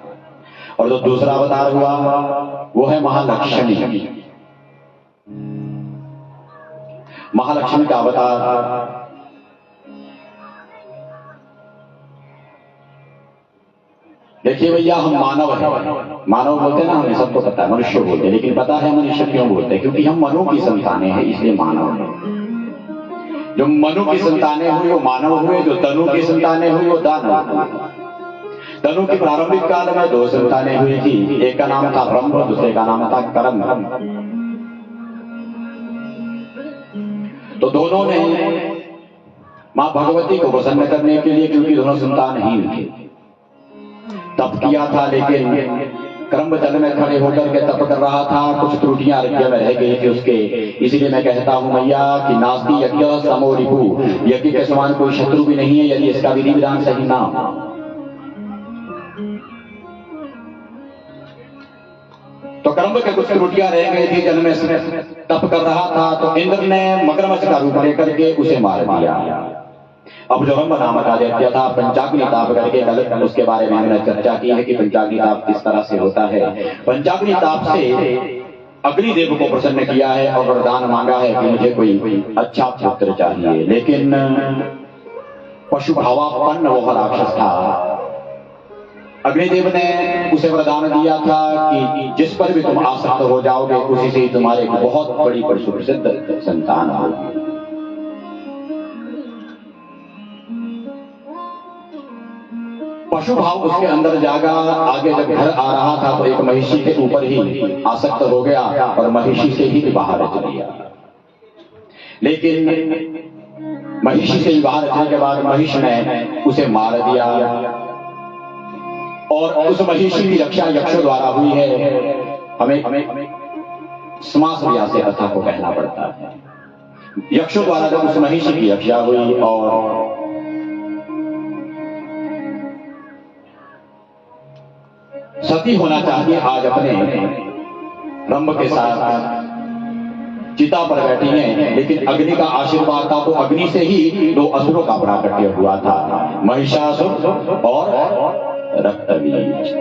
और जो दूसरा अवतार हुआ वो है महालक्ष्मी। महालक्ष्मी का अवतार देखिए भैया, हम मानव हैं, मानव बोलते ना, हमें सबको पता है, मनुष्य बोलते हैं, लेकिन पता है मनुष्य क्यों बोलते हैं? क्योंकि हम मनु की संतानें हैं, इसलिए मानव हैं। जो मनु की संतानें हुई वो मानव हुए, जो तनु की संतानें हुई वो दानव हुए। तनु की प्रारंभिक काल में 2 संतानें हुई थी, एक का नाम था रंभ, दूसरे का नाम था करम। तो दोनों ने मां भगवती को प्रसन्न करने के लिए, क्योंकि दोनों संतानहीन थे, तप किया था। लेकिन क्रम जल में खड़े होकर के तप कर रहा था, कुछ त्रुटियां हृदय में रह गई थी उसके। इसलिए मैं कहता हूं मैया कि नास्ति यज्ञ समो रिपु, यज्ञ के समान कोई शत्रु भी नहीं है यदि इसका विधि विधान सही ना हो। तो कर्म के कुछ त्रुटियां रह गई थी, जल में तप कर रहा था, तो इंद्र ने मगरमच्छ का रूप लेकर के उसे मार दिया। अब जो रंभ नामक आदित्य था, पंचाग्नि ताप करके, कल उसके बारे में हमने चर्चा की है कि पंचाग्नि ताप किस तरह से होता है। पंचाग्नि ताप से अग्निदेव को प्रसन्न किया है और वरदान मांगा है कि मुझे कोई अच्छा पुत्र चाहिए। लेकिन पशु भावापन्न वो राक्षस था, अग्निदेव ने उसे वरदान दिया था कि जिस पर भी तुम आसक्त हो जाओगे उसी से तुम्हारे बहुत बड़ी प्रसिद्ध संतान होगी। पशु भाव उसके अंदर जागा। आगे जब घर आ रहा था तो एक महिषी के ऊपर ही आसक्त हो गया और महिषी से ही विवाह रच लिया। लेकिन महिषी से विवाह रचने के बाद महिष ने उसे मार दिया और उस महिषी की रक्षा यक्षों द्वारा हुई है। हमें समास व्यास से कथा को कहना पड़ता है। यक्षों द्वारा जब उस महिषी की रक्षा हुई और सती होना चाहिए, आज अपने रंभ के साथ चिता पर बैठी हैं, लेकिन अग्नि का आशीर्वाद था तो अग्नि से ही 2 असुरों का प्राकट्य हुआ था, महिषासुर और रक्तबीज।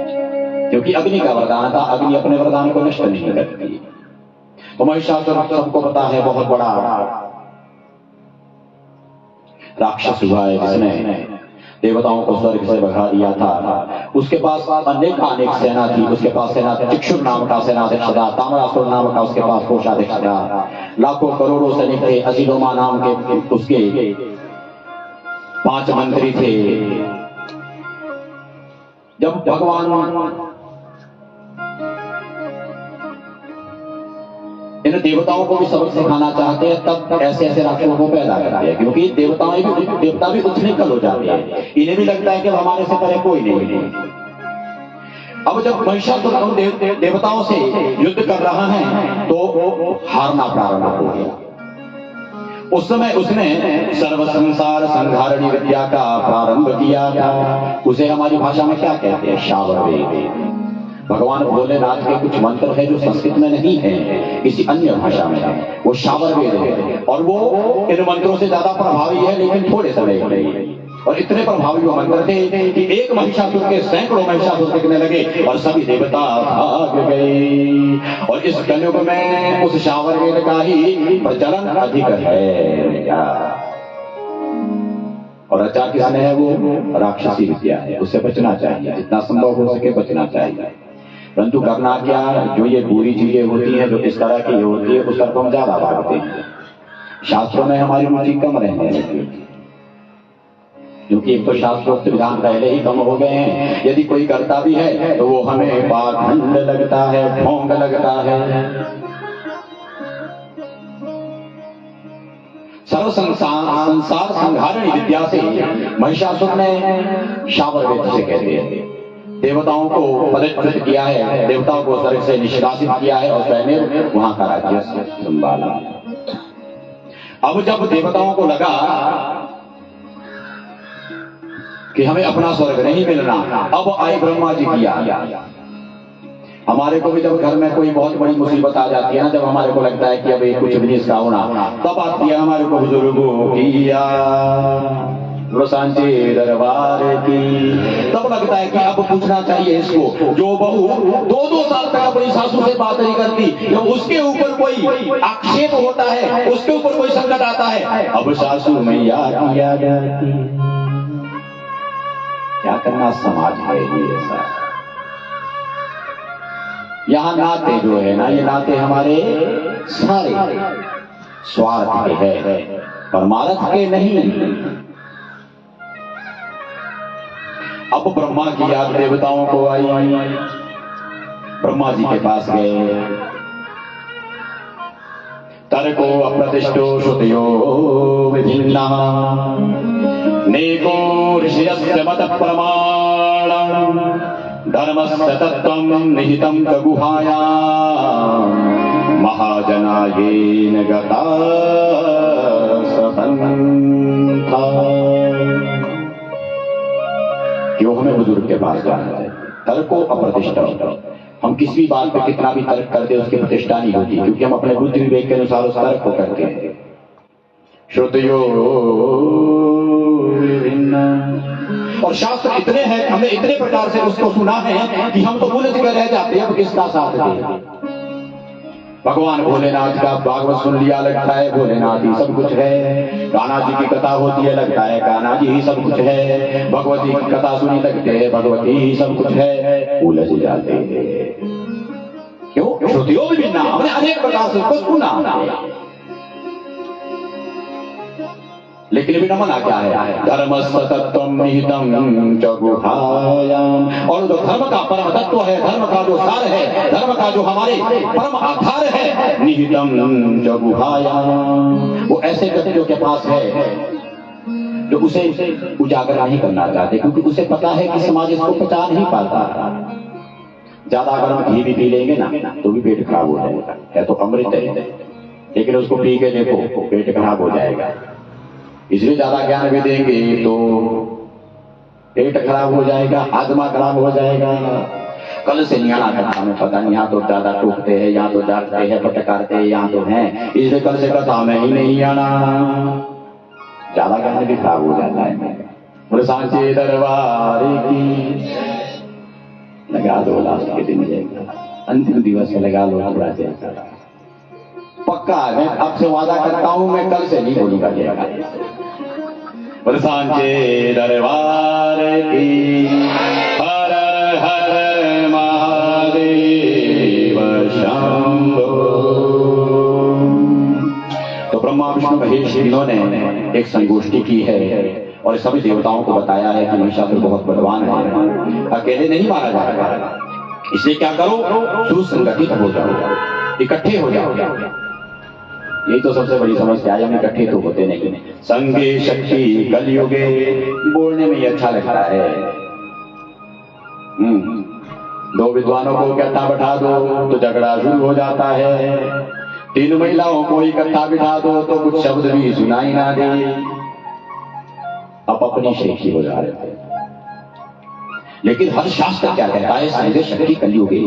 क्योंकि अग्नि का वरदान था, अग्नि अपने वरदान को नष्ट नहीं करती। तो महिषासुर सबको पता है बहुत बड़ा, राक्षस हुआ है जिसने देवताओं को स्वर्ग से भगा दिया था। उसके पास अनेक सेना थी। उसके पास सेना चक्षुर नाम का सेनाध्यक्ष था, ताम्रासुर नाम का उसके पास कोषाध्यक्ष था, लाखों करोड़ों सैनिक थे, असीलोमा नाम के उसके 5 मंत्री थे। जब भगवान इन देवताओं को भी सबक सिखाना चाहते हैं तब ऐसे ऐसे राक्षसों को पैदा करते हैं, क्योंकि देवता भी उछने कल हो जाते हैं। इन्हें भी लगता है कि हमारे से परे कोई नहीं। अब जब महिषासुर देवताओं से युद्ध कर रहा है तो हारना प्रारंभ हो गया। उस समय उसने सर्व संसार संहारणी विद्या का प्रारंभ किया था। उसे हमारी भाषा में क्या कहते हैं? शावर वेद। भगवान भोलेनाथ के कुछ मंत्र है जो संस्कृत में नहीं है, किसी अन्य भाषा में है, वो शावर वेद है। और वो इन मंत्रों से ज्यादा प्रभावी है, लेकिन थोड़े समय के लिए। और इतने प्रभावी वो मंत्र थे कि एक महिषासुर के सैकड़ों महिषासुर दिखने लगे और सभी देवता भाग गए। और इस कलयुग में उस शावर वेद का ही प्रचलन अधिक है। और रचा किसने है? वो राक्षसी विद्या है। उससे बचना चाहिए, जितना संभव हो सके बचना चाहिए। परंतु करना क्या? जो ये बुरी चीजें होती हैं, जो इस तरह की होती है, उस तरफ हम ज्यादा भागते हैं। शास्त्रों में हमारी रुचि कम रहने लगी, क्योंकि एक तो शास्त्रोक्त विधान पहले ही कम हो गए हैं। यदि कोई करता भी है तो वो हमें पाखंड लगता है, ढोंग लगता है। सर्व संसार संहारणी विद्या से महिषासुर ने शावर वेद से कहते हैं देवताओं को पदच्युत किया है, देवताओं को स्वर्ग से निष्कासित किया है और स्वयं वहां का राज्य संभाला। अब जब देवताओं को लगा कि हमें अपना स्वर्ग नहीं मिलना, अब आए ब्रह्मा जी की याद। हमारे को भी जब घर में कोई बहुत बड़ी मुसीबत आ जाती है ना, जब हमारे को लगता है कि अब कुछ भी नहीं इसका होना, तब आती है हमारे को बुजुर्गों की याद, सांचे दरबार की। तब लगता है कि अब पूछना चाहिए इसको। जो बहू 2-2 साल तक अपनी सासू से बात नहीं करती, जब उसके ऊपर कोई आक्षेप होता है, उसके ऊपर कोई संकट आता है, अब सासू मैया की याद आती। क्या करना समाज है ये ऐसा। यहाँ नाते जो है ना, ये नाते हमारे सारे स्वार्थ के हैं, परमार्थ के नहीं। अब ब्रह्मा की याद देवताओं को आई। ब्रह्मा जी के पास गए। तर्को अप्रतिष्ठो श्रुतयो विभिन्ना नेको ऋषयस्य मत प्रमाणम् धर्मस्य तत्त्वं निहितं गुहायां महाजनायेन गता सपन्था। क्यों हमें बुजुर्ग के पास जाना है? तर्को अप्रतिष्ठा। हम किसी भी बात पे कितना भी तर्क करते उसकी प्रतिष्ठा नहीं होती, क्योंकि हम अपने बुद्धि विवेक के अनुसार उस तर्क को करते हैं। श्रुतयो और शास्त्र इतने हैं, हमने इतने प्रकार से उसको सुना है कि हम तो भूल कर रह जाते हैं अब किसका साथ दें। भगवान भोलेनाथ का भागवत सुन लिया, लगता है भोलेनाथ ही सब कुछ है। कान्हा जी की कथा होती है, लगता है कान्हा जी ही सब कुछ है। भगवती की कथा सुनी, लगते है भगवती ही सब कुछ है। उलझ जाते हैं। क्यों? श्रुतियों भी भिन्न, हमने अनेक प्रकार से उसको सुना, लेकिन बिना मना क्या है? धर्मस्य तत्त्वं निहितं च गुहायां। और जो धर्म का परम तत्व है, धर्म का जो सार है, धर्म का जो हमारे परम आधार है, निहितं च गुहायां, वो ऐसे व्यक्तियों के पास है जो उसे उजागर नहीं करना चाहते, क्योंकि उसे पता है कि समाज इसको पचा नहीं पाता। ज्यादा अगर हम घी भी पी लेंगे ना तो भी पेट खराब हो जाएगा। है तो अमृत है, लेकिन उसको पी के देखो पेट खराब हो जाएगा। इसलिए ज्यादा ज्ञान भी देंगे तो पेट खराब हो जाएगा, आत्मा खराब हो जाएगा। कल से नहीं आना कथा में, पता नहीं, यहाँ तो ज्यादा टूकते हैं, यहाँ तो डांटते हैं, फटकारते हैं, यहाँ तो हैं, इसलिए कल से कथा में ही नहीं आना। ज्यादा ज्ञान भी खराब हो जाता है। बोले सांचे दरबार की लगा दो, लास्ट के दिन जाएगा, अंतिम दिवस में लगा लो थोड़ा सा। पक्का मैं आपसे वादा करता हूं, मैं कल से नहीं बोलूंगा। और सांचे दरबार की हर हर महादेव शंभो। तो ब्रह्मा विष्णु महेश इन्होंने एक संगोष्ठी की है और सभी देवताओं को बताया है कि महिषासुर बहुत बलवान है, अकेले नहीं मारा जाएगा, इसलिए क्या करो, सुसंगठित हो जाओ, इकट्ठे हो जाओ। यही तो सबसे बड़ी समस्या है, हम इकट्ठे तो होते नहीं। संगे शक्ति कलयुगे, बोलने में ये अच्छा लगता है। दो विद्वानों को इकट्ठा बैठा दो तो झगड़ा शुरू हो जाता है, तीन महिलाओं को इकट्ठा बिठा दो तो कुछ शब्द भी सुनाई ना दे, अब अपनी शेखी हो जा रहे थे। लेकिन हर शास्त्र क्या कहता है, संगे शक्ति कलयुगे,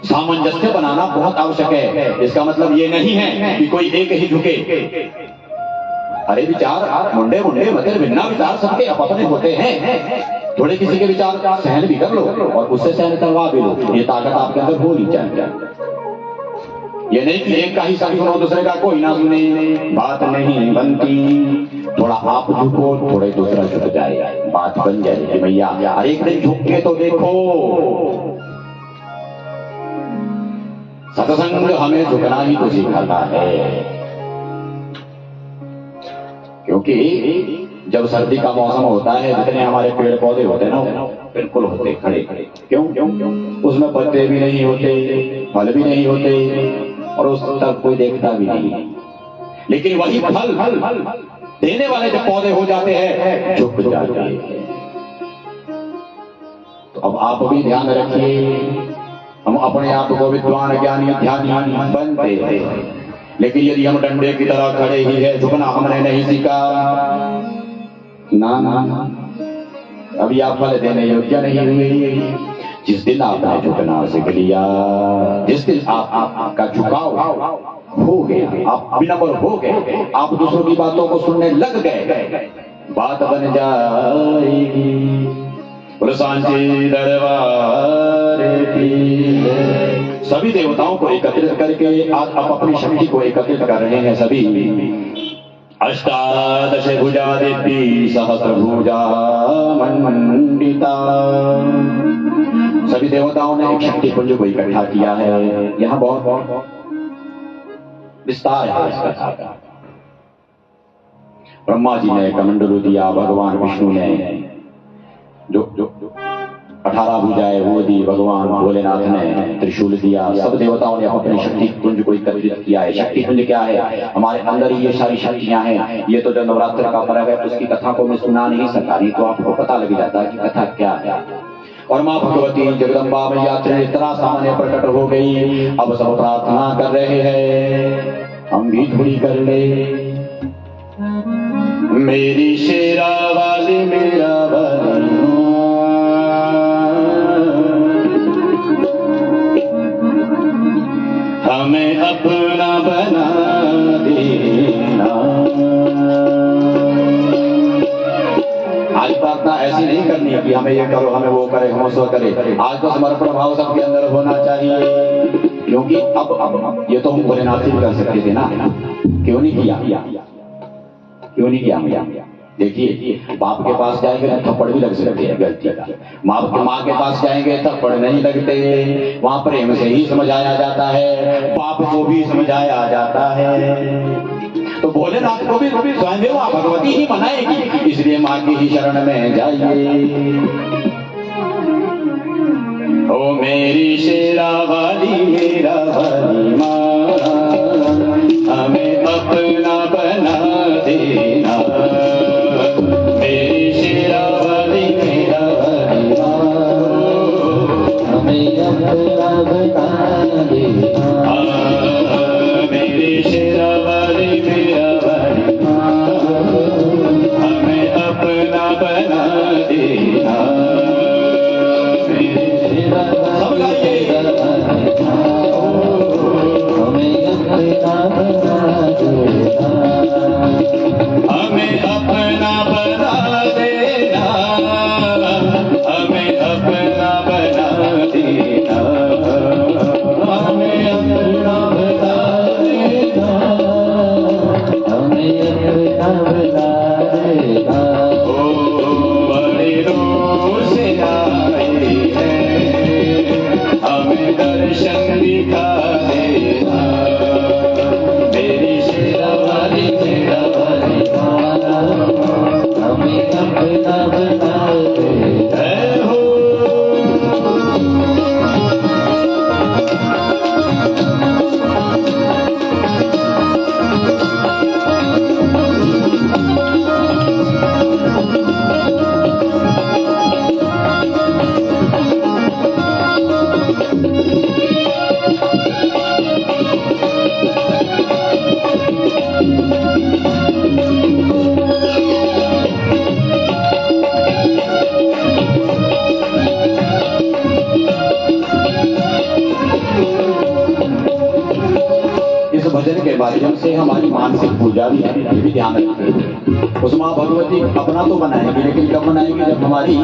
सामंजस्य बनाना बहुत आवश्यक है। इसका मतलब ये नहीं है कि कोई एक ही झुके। अरे विचार मुंडे मुंडे मगर भिन्ना विचार सबके अपने होते हैं, थोड़े किसी के विचार सहन भी कर लो और उससे सहन करवा भी लो, ये ताकत आपके अंदर होनी चाहिए। ये नहीं कि एक का ही सब सुनो दूसरे का कोई ना सुने, बात नहीं बनती। थोड़ा आप झुको थोड़े दूसरा झुक जाए, बात बन जाएगी। भैया अरे एक दिन झुक के तो देखो। सत्संग हमें झुकना ही तो सिखाता है, क्योंकि जब सर्दी का मौसम होता है जितने हमारे पेड़ पौधे होते हैं ना बिल्कुल होते खड़े खड़े। क्यों? उसमें पत्ते भी नहीं होते, फल भी नहीं होते और उस तक कोई देखता भी नहीं। लेकिन वही फल देने वाले जब पौधे हो जाते हैं झुक जाते हैं। तो अब आप भी ध्यान रखिए, हम अपने आप को विद्वान ज्ञानी ध्यानी बनते हैं, लेकिन यदि हम डंडे की तरह खड़े ही है, झुकना हमने नहीं सीखा ना, अभी आप फल देने योग्य नहीं हुए। जिस दिन आपने झुकना सीख लिया, जिस दिन आपका झुकाव हो गया, आप विनम्र हो गए, आप दूसरों की बातों को सुनने लग गए, बात बन जाएगी। और सांचे दरबार की सभी देवताओं को एकत्रित करके आज आप अपनी शक्ति को एकत्रित कर रहे हैं। सभी अष्टादश भुजा देवी सहस्रभुजा मंडिता, सभी देवताओं ने एक शक्ति पुंज को इकट्ठा किया है। यहाँ बहुत विस्तार है इसका। ब्रह्मा जी ने कमंडलू दिया, भगवान विष्णु ने जो 18 भुजाएं वो दी, भगवान भोलेनाथ ने त्रिशूल दिया। सब देवताओं ने अपनी शक्ति पुंज को एकत्रित किया है। शक्ति पुंज क्या है? हमारे अंदर ही ये सारी शक्तियां हैं। ये तो जो नवरात्र का पर्व है उसकी कथा को मैं सुना नहीं सका, नहीं तो आपको पता लग जाता कि कथा क्या है। और माँ भगवती जगदम्बा मैया त्रिनेत्रा सामने प्रकट हो गई। अब सब प्रार्थना कर रहे हैं, हम भी थोड़ी कर ले। मेरी शेरा वाली मेरा वाली हमें अपना बना देना। आज प्रार्थना ऐसी नहीं करनी है कि हमें ये करो, हमें वो करे, हम उसको करे। आज तो समर्पण भाव सबके अंदर होना चाहिए, क्योंकि अब ये तो हम भोलेनाथ से कर सकते थे ना, क्यों नहीं किया? क्यों नहीं किया? देखिए, बाप के पास जाएंगे तो थप्पड़ भी लग सकते हैं गलती का, माँ के पास जाएंगे थप्पड़ नहीं लगते, वहां प्रेम से ही समझाया जाता है, बाप को भी समझाया जाता है। तो भोलेनाथ को भी स्वयं माँ भगवती ही मनाएगी, इसलिए माँ की ही शरण में जाइए। ओ मेरी शेरा वाली मेरा वाली माँ, हमें अपना बना देना। मेरी शेरा वाली मेरा वाली माँ, हमें अपना बना देना। मेरी शेरा वाली मेरा वाली माँ, हमें अपना बना देना। सब गाइए, हमें अपना बना देना। मानसिक पूजा भी है, ये भी ध्यान रखिए। उस माँ भगवती अपना तो बनाएंगे, लेकिन कब बनाएंगे? जब हमारी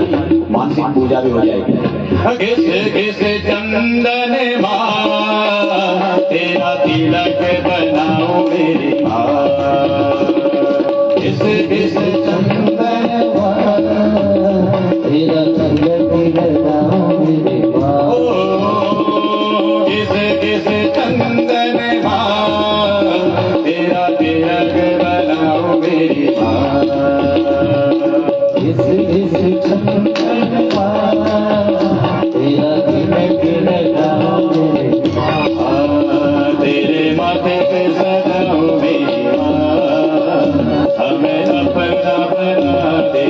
मानसिक पूजा भी हो जाएगी।
घिस घिस चंदन माँ तेरा तिलक बनाओ मेरी माँ, घिस घिस चंदन माँ तेरा तिलक बनाओ मेरी माँ, घिस घिस चंदन माँ तेरा तिलक बनाओ मेरी माँ, घिस घिस चंदन माँ तेरा तिलक लगाओ मेरी माँ, तेरे माथे पे सजाओ मेरी माँ, हमें अपना बना दे,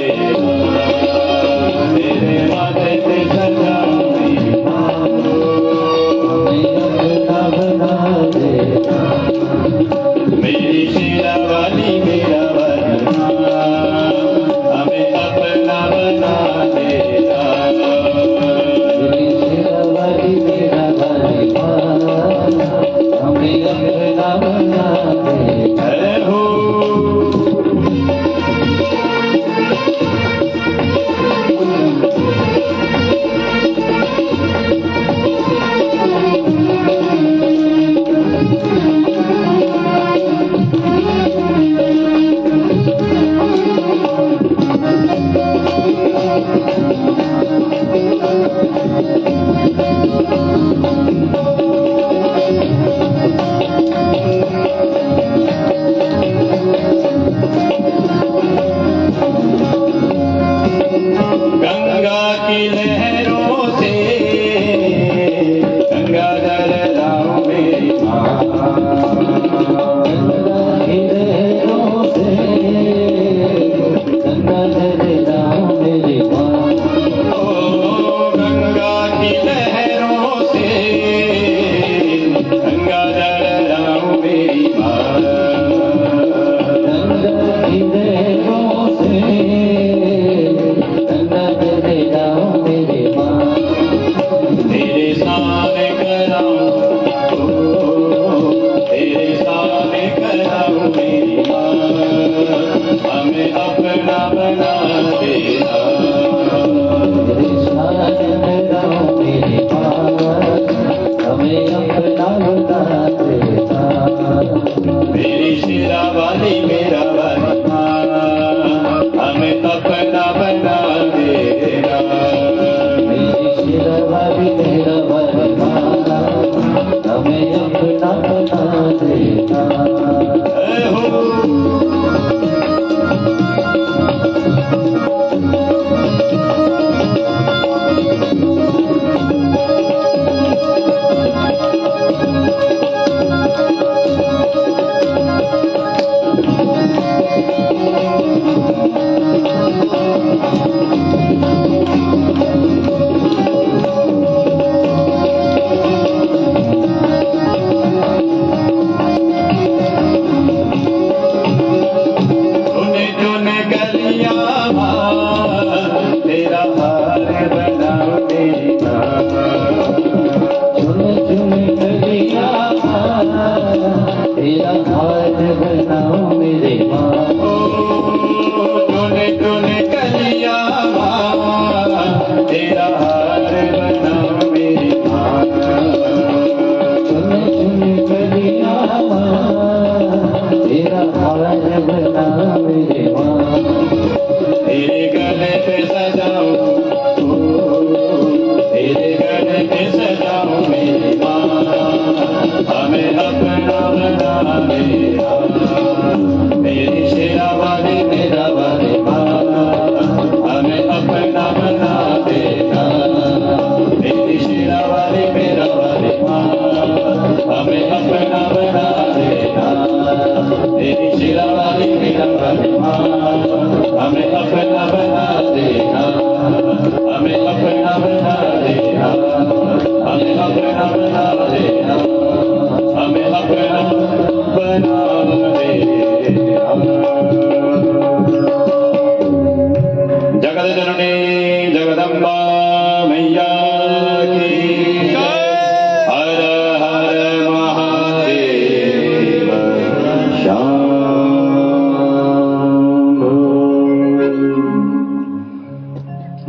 तेरे माथे पे सजाओ मेरी माँ, हमें अपना बना दे, मेरी शेरा वाली मेरा वाली माँ, हमें अपना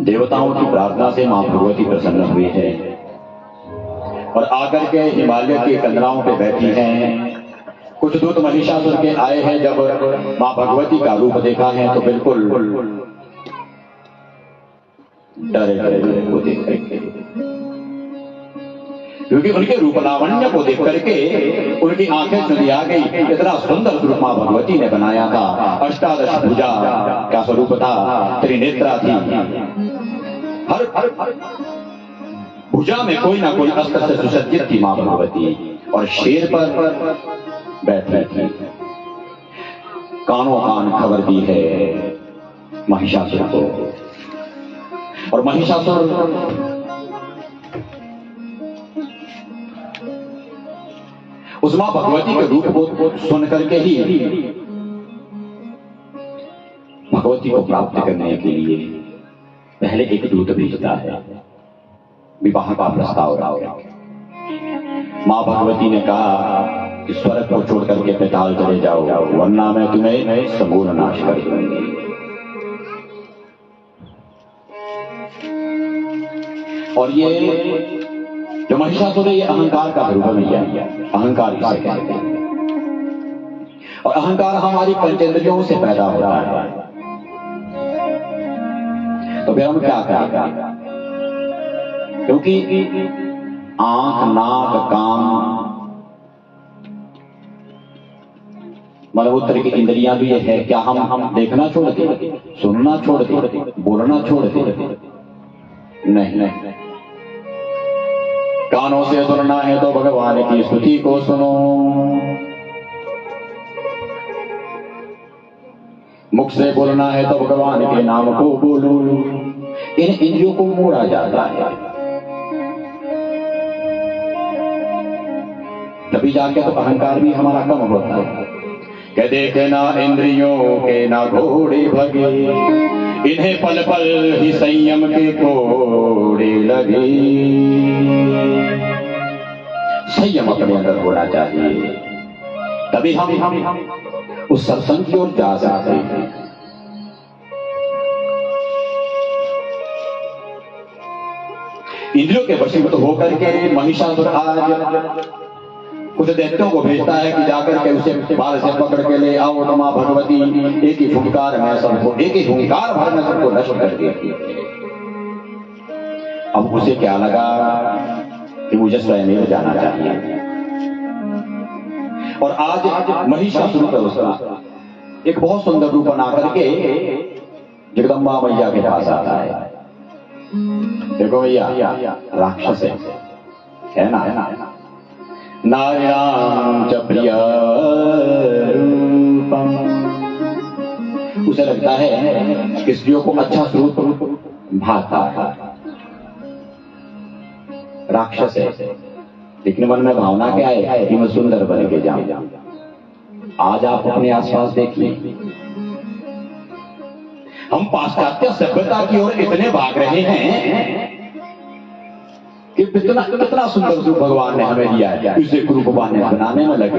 देवताओं की प्रार्थना से मां भगवती प्रसन्न हुई है और आकर के हिमालय की कंदराओं पे बैठी हैं। कुछ दूत महिषासुर के आए हैं, जब मां भगवती का रूप देखा है तो बिल्कुल डरे को देख करके, क्योंकि उनके रूप लावण्य को देख करके उनकी आंखें चुंधी आ गई। इतना सुंदर स्वरूप मां भगवती ने बनाया था, अष्टादश भुजा का स्वरूप था, त्रिनेत्रा थी, हर भुजा में कोई ना कोई अस्त्र से सुसज्जित थी मां भगवती, और शेर पर बैठी थी। कानों कान खबर दी है महिषासुर को, और महिषासुर उस मां भगवती के रूप को सुन करके ही भगवती को प्राप्त करने के लिए पहले एक दूत भेजता है, विवाह का प्रस्ताव रहा। मां भगवती ने कहा कि स्वर्ग को छोड़ करके पैताल चले जाओ, वरना मैं तुम्हें समूल नाश कर दूंगी। और ये जो महिषासुर है, ये अहंकार का रूप लिया, अहंकार इसे कहते हैं। और अहंकार हमारी पंचेंद्रियों से पैदा होता है। तो फिर हम क्या करें? क्योंकि आंख, नाक, कान, मलमूत्र की इंद्रियां भी है। क्या हम देखना छोड़ दे, सुनना छोड़ दे, बोलना छोड़ दे? नहीं। कानों से सुनना है तो भगवान की स्तुति को सुनो, मुख से बोलना है तो भगवान के नाम को बोलो। इन इंद्रियों को मोड़ा जाता है, तभी जाके तो अहंकार भी हमारा कम होता है। कह देखे ना इंद्रियों के ना घोड़े भगे, इन्हें पल पल ही संयम के कोड़े लगे। संयम अपने अंदर होना चाहिए, तभी हम उस सत्संग की ओर जा सकते हैं। इंद्रियों के वशीभूत होकर के महिषासुर आज कुछ दैत्यों को भेजता है कि जाकर के उसे बाल से पकड़ के ले आओ, तो मां भगवती एक ही हुंकार में सबको, एक ही हुंकार भर में सबको नष्ट कर देती। अब उसे क्या लगा कि मुझे स्वयं जाना चाहिए, और आज महिषासुर पे उसका एक बहुत सुंदर रूप बना करके जगदम्बा मैया के पास आता है। देखो भैया, राक्षस है ना, नारायण च प्रिय रूपम। उसे लगता है कि स्त्रियों को अच्छा स्वरूप भाता है, राक्षस है, लेकिन मन में भावना क्या है कि मैं सुंदर बन के जाऊं। आज आप अपने आसपास देखिए, हम पाश्चात्य सभ्यता की ओर इतने भाग रहे हैं कि कितना सुंदर रूप भगवान ने हमें दिया है, उसे रूप बनाने में लगे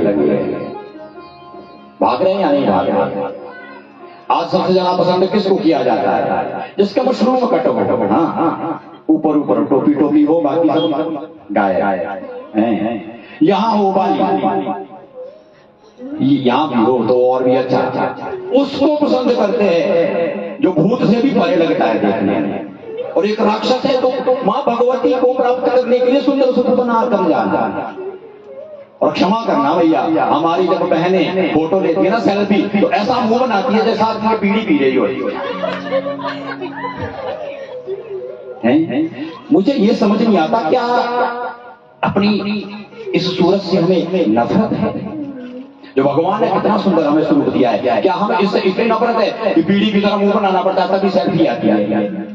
भाग रहे हैं या नहीं भाग रहे? आज सबसे ज्यादा पसंद किसको किया जाता है? जिसका मशरूम कटो, ऊपर ऊपर टोपी हो, बाकी सब गाय यहाँ हो बाली, यहाँ भी हो तो और भी अच्छा। उसको पसंद करते हैं जो भूत से भी परे लगता है देखने में। और एक राक्षस है तो मां भगवती को प्राप्त करने के लिए सुंदर स्वरूप बना कर जाना। और क्षमा करना भैया, हमारी जब बहनें फोटो लेती है ना सेल्फी, तो ऐसा मुंह बनाती है जैसा आदमी बीड़ी पी रही हो। मुझे ये समझ नहीं आता, क्या अपनी इस सूरत से हमें नफरत है? जो भगवान ने कितना सुंदर हमें स्वरूप दिया है, क्या हमें इससे इतनी नफरत है कि बीड़ी की तरह मुंह बनाना पड़ता है तभी सेल्फी आती है?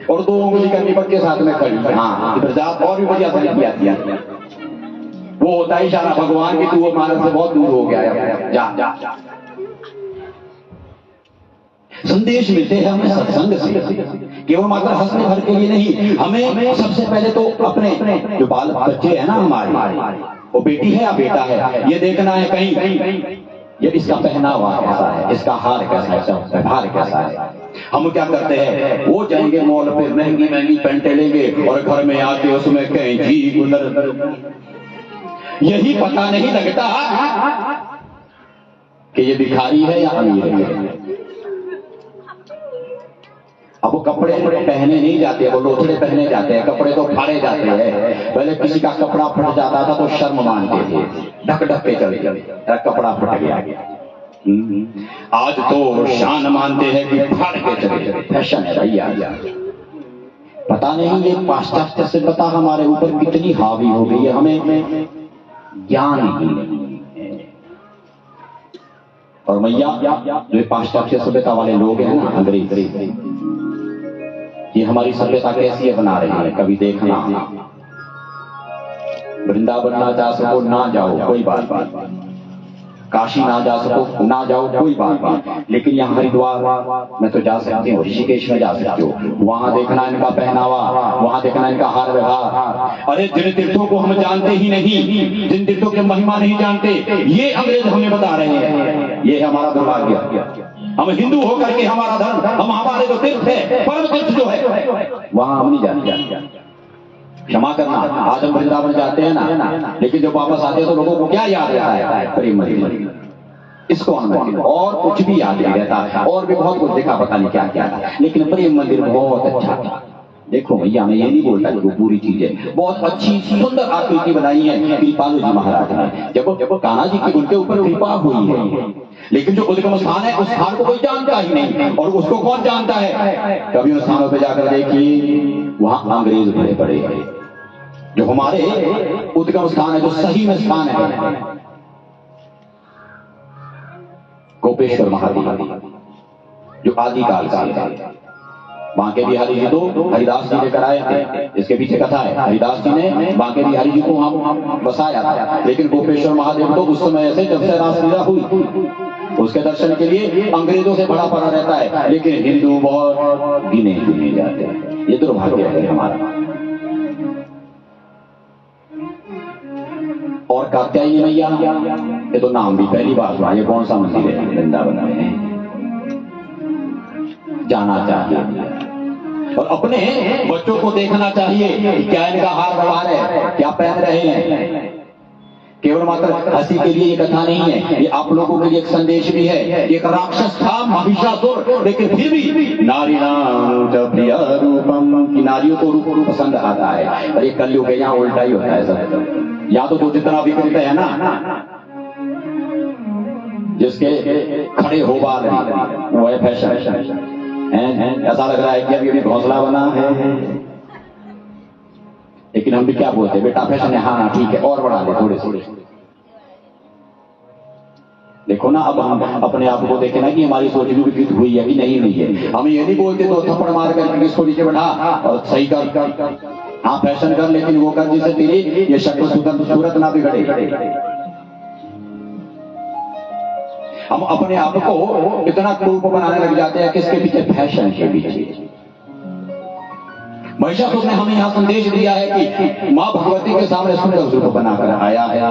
और 2 उंगली करनी पड़ के साथ में खड़ी, हाँ जात और भी बढ़िया सेल्फी आती है। वो होता है इशारा भगवान की, तू मानव से बहुत दूर हो गया है, जा। संदेश मिलते हैं हमें सत्संग से, केवल मात्र हंसने भर के लिए नहीं। हमें सबसे पहले तो अपने जो बाल बच्चे है ना हमारे, वो बेटी है या बेटा है, ये देखना है कहीं ये इसका पहनावा कैसा है, इसका हार कैसा है, व्यवहार कैसा है। हम क्या करते हैं, वो जाएंगे मॉल पे, महंगी महंगी पैंटें लेंगे और घर में आके उसमें कैंची गुलर, यही पता नहीं लगता कि ये भिखारी है या अमीर है। अब वो कपड़े पहने नहीं जाते, वो लोथड़े पहने जाते हैं, कपड़े तो फाड़े जाते हैं। पहले किसी का कपड़ा फट जाता था तो शर्म मानते थे, ढक ढक के चले जाते, कपड़ा फट गया। आज तो शान मानते हैं कि फाड़ के चले, फैशन है भैया। पता नहीं ये पाश्चात्य से पता हमारे ऊपर कितनी हावी हो गई है, हमें ज्ञान ही नहीं है। और मैया जो पाश्चात्य सभ्यता वाले लोग हैं ना, अंग्रेज, ये हमारी सभ्यता कैसी है बना रही है। कभी देखना, वृंदावन ना जा सको ना जाओ कोई बात नहीं, काशी ना जा सको ना जाओ कोई बात नहीं, लेकिन यहाँ हरिद्वार में तो जा सकते हो, ऋषिकेश में जा सकते हो। वहां देखना इनका पहनावा, वहां देखना इनका हार व्यवहार। अरे जिन तीर्थों को हम जानते ही नहीं, जिन तीर्थों की महिमा नहीं जानते, ये अंग्रेज हमें बता रहे हैं। ये है हमारा दुर्भाग्य। हम हिंदू होकर के हमारा धर्म, हम हमारे जो तीर्थ है, परम तीर्थ जो है, वहां हम नहीं जानते। क्षमा करना, आज हम वृंदावन जाते हैं ना, लेकिन जब वापस आते हैं तो लोगों को क्या याद रहता है? प्रेम मंदिर, इसको हम, और कुछ भी याद नहीं रहता। और भी बहुत कुछ देखा, पता नहीं क्या क्या था, लेकिन प्रेम मंदिर बहुत अच्छा था। देखो भैया, मैं ये नहीं बोलता कि वो पूरी चीज है, बहुत अच्छी सुंदर आकृति बनाई है कृपालु जी महाराज ने। जब कान्हा जी की उनके ऊपर कृपा हुई है, लेकिन जो उद्गम स्थान है उस स्थान को कोई जानता ही नहीं, और उसको कौन जानता है? कभी उन स्थानों पे जाकर देखिए, वहां अंग्रेज बड़े बड़े हैं। जो हमारे उद्गम स्थान है, जो सही में स्थान है, गोपेश्वर महादेव जो आदिकाल का है, बांके बिहारी जी तो हरिदास जी लेकर आए थे, इसके पीछे कथा है। हरिदास जी ने बांके बिहारी जी को हम बसाया था, लेकिन गोपेश्वर महादेव तो उस समय ऐसे जब से रासलीला हुई, उसके दर्शन के लिए अंग्रेजों से बड़ा पड़ा रहता है, लेकिन हिंदू बहुत गिने चुने जाते हैं। ये दुर्भाग्य है हमारा। और कात्यायनी मैया, ये तो नाम भी पहली बार सुना। ये कौन सा मंदिर है? वृंदावन में, जाना चाहिए और अपने बच्चों को देखना चाहिए कि क्या इनका हार व्यवहार है, क्या पहन रहे हैं। केवल मात्र हंसी के लिए ये कथा नहीं है, ये आप लोगों के लिए एक संदेश भी है। एक राक्षस था महिषासुर, लेकिन फिर भी नारी नाम च प्रिय रूपम, की नारियों को रूप पसंद आता है। और ये कलयुग है, यहाँ उल्टा ही होता है सब। या तो जितना विकृत है ना, जिसके खड़े हो बाल वो है फैशन। ऐसा लग रहा है कि अभी घोंसला बना है, लेकिन हम भी क्या बोलते हैं, बेटा फैशन है, हाँ ठीक है, और बढ़ा दे थोड़े थोड़े। देखो ना, अब हम अपने आप को देखें ना कि हमारी सोच भी विकृत हुई है कि नहीं हुई है। हम ये नहीं बोलते तो थप्पड़ मार कर इसको नीचे बैठा और सही कर, हाँ फैशन कर, लेकिन वो कर जिससे तेरी ये शक्ल सूरत ना बिगड़े। हम अपने आप को इतना क्रूप बनाने लग जाते हैं, किसके पीछे? फैशन के पीछे। महिषासुर ने हमें यहाँ संदेश दिया है कि माँ भगवती के सामने सुंदर रूप बनाकर आया है।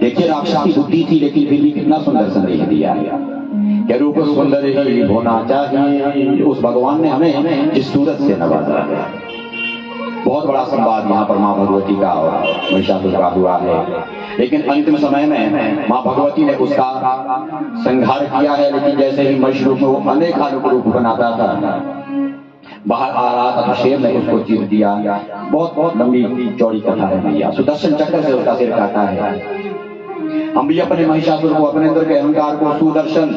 देखिए, राक्षस की बुद्धि थी, लेकिन फिर भी कितना सुंदर संदेश दिया है कि रूप सुंदर ही होना चाहिए। उस भगवान ने हमें जिस सूरत से नवाजा है। बहुत बड़ा संवाद यहाँ पर माँ भगवती का और महिषासुर का हुआ है, लेकिन अंतिम समय में माँ भगवती ने उसका संहार किया है। लेकिन जैसे ही महिष रूप में वो अनेक रूप बनाता था, बाहर आ रहा था, शेर ने उसको चीर दिया। बहुत बहुत लंबी चौड़ी कथा है भैया। सुदर्शन चक्र से उसका सिर काटा है। हम भी अपने महिषासुर को, अपने अंदर के अहंकार को सुदर्शन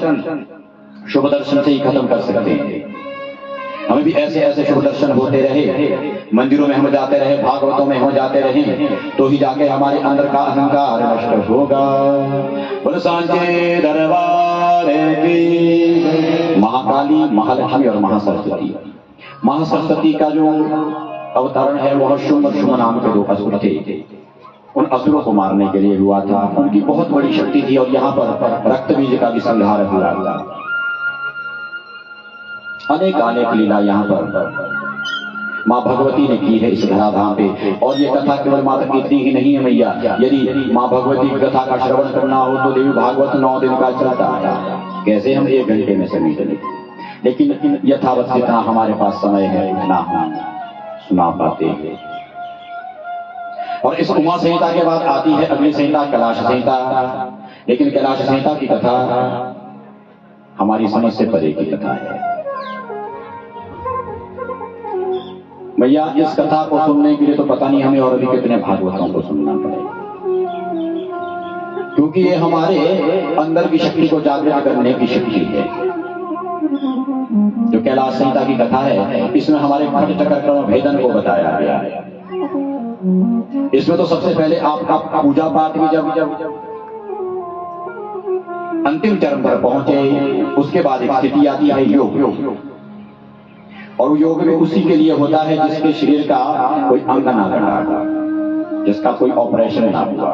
शुभ दर्शन से ही खत्म कर सकते हैं। हमें भी ऐसे ऐसे शुभ दर्शन होते रहे, मंदिरों में हम जाते रहे, भागवतों में हम जाते रहे, तो ही जाके हमारे अंदर का अहंकार नष्ट होगा। बोलो सांचे दरबार की। महाकाली, महालक्ष्मी और महासरस्वती। महासरस्वती का जो अवतरण है वह शुंभ और शुंभ नाम के दो असुर थे। उन असुरों को मारने के लिए हुआ था। उनकी बहुत बड़ी शक्ति थी और यहाँ पर रक्त बीज का भी संहार हुआ था। अनेक लीला यहाँ पर माँ भगवती ने की है इस धराधाम पे। और ये कथा केवल मात्र इतनी ही नहीं है भैया। यदि माँ भगवती की कथा का श्रवण करना हो तो देवी भागवत 9 दिन का चलता है। कैसे हम 1 घंटे में समेट लें। लेकिन यथावत जितना हमारे पास समय है उतना हम सुना पाते हैं। और इस उमा संहिता के बाद आती है अगली संहिता कैलाश संहिता। लेकिन कैलाश संहिता की कथा हमारी समझ से परे की कथा है। भैया इस कथा को सुनने के लिए तो पता नहीं हमें और भी कितने भागवतों को सुनना पड़ेगा, क्योंकि ये हमारे अंदर की शक्ति को जागृत करने की शक्ति है। जो कैलाश संहिता की कथा है इसमें हमारे घट चक्र क्रम भेदन को बताया गया है। इसमें तो सबसे पहले आपका पूजा पाठ भी जब अंतिम चरण पर पहुंचे, उसके बाद एक स्थिति आती है योग। और योग भी उसी के लिए होता है जिसके शरीर का कोई अंग ना कटा, जिसका कोई ऑपरेशन ना हुआ।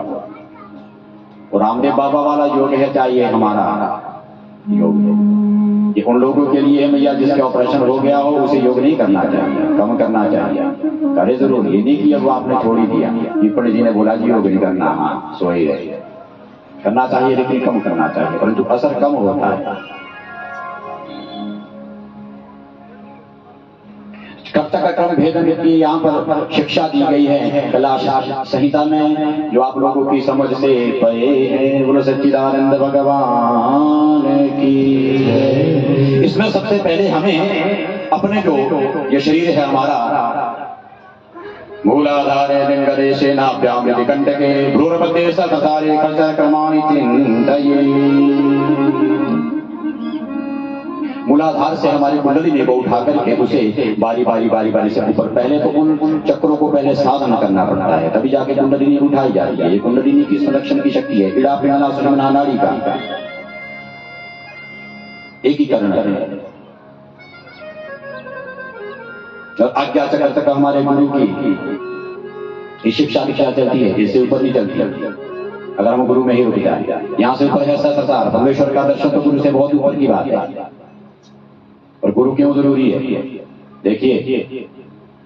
और रामदेव बाबा वाला योग है, चाहिए हमारा योग ये उन लोगों के लिए है भैया जिसके ऑपरेशन हो गया हो, उसे योग नहीं करना चाहिए, कम करना चाहिए। करे जरूर, ये नहीं कि अब आपने छोड़ ही दिया। पंडित जी ने बोला जी योग नहीं करना, हाँ सो ही रहे, करना चाहिए लेकिन कम करना चाहिए, परंतु असर कम होता है। कर्ता का क्रम भेदन की यहाँ पर शिक्षा दी गई है कैलाश संहिता में, जो आप लोगों की समझ से परे है। बोलो सच्चिदानंद भगवान की। इसमें सबसे पहले हमें अपने जो ये शरीर है हमारा, मूलाधारे लिंगदेशे नाभ्याम यदि कंटके भ्रूरमध्ये सततारे कर्माणि चिन्तये। मूलाधार से हमारी कुंडलिनी को उठा करके उसे बारी बारी से ऊपर, पहले तो उन चक्रों को पहले साधन करना पड़ता है, तभी जाके कुंडलिनी उठाई जाती है। ये कुंडलिनी की संरक्षण की शक्ति है। इड़ा पिंडा सुषुम्ना नाड़ी का एकीकरण है। और आज्ञा चक्र तक हमारे गुरु की शिक्षा दीक्षा चलती है, इससे ऊपर नहीं चलती। अगर हम गुरु में ही रुक जाए, यहाँ से ऊपर है सहस्रार परमेश्वर का दर्शन, तो गुरु से बहुत ऊपर की बात है। और गुरु क्यों जरूरी है? देखिए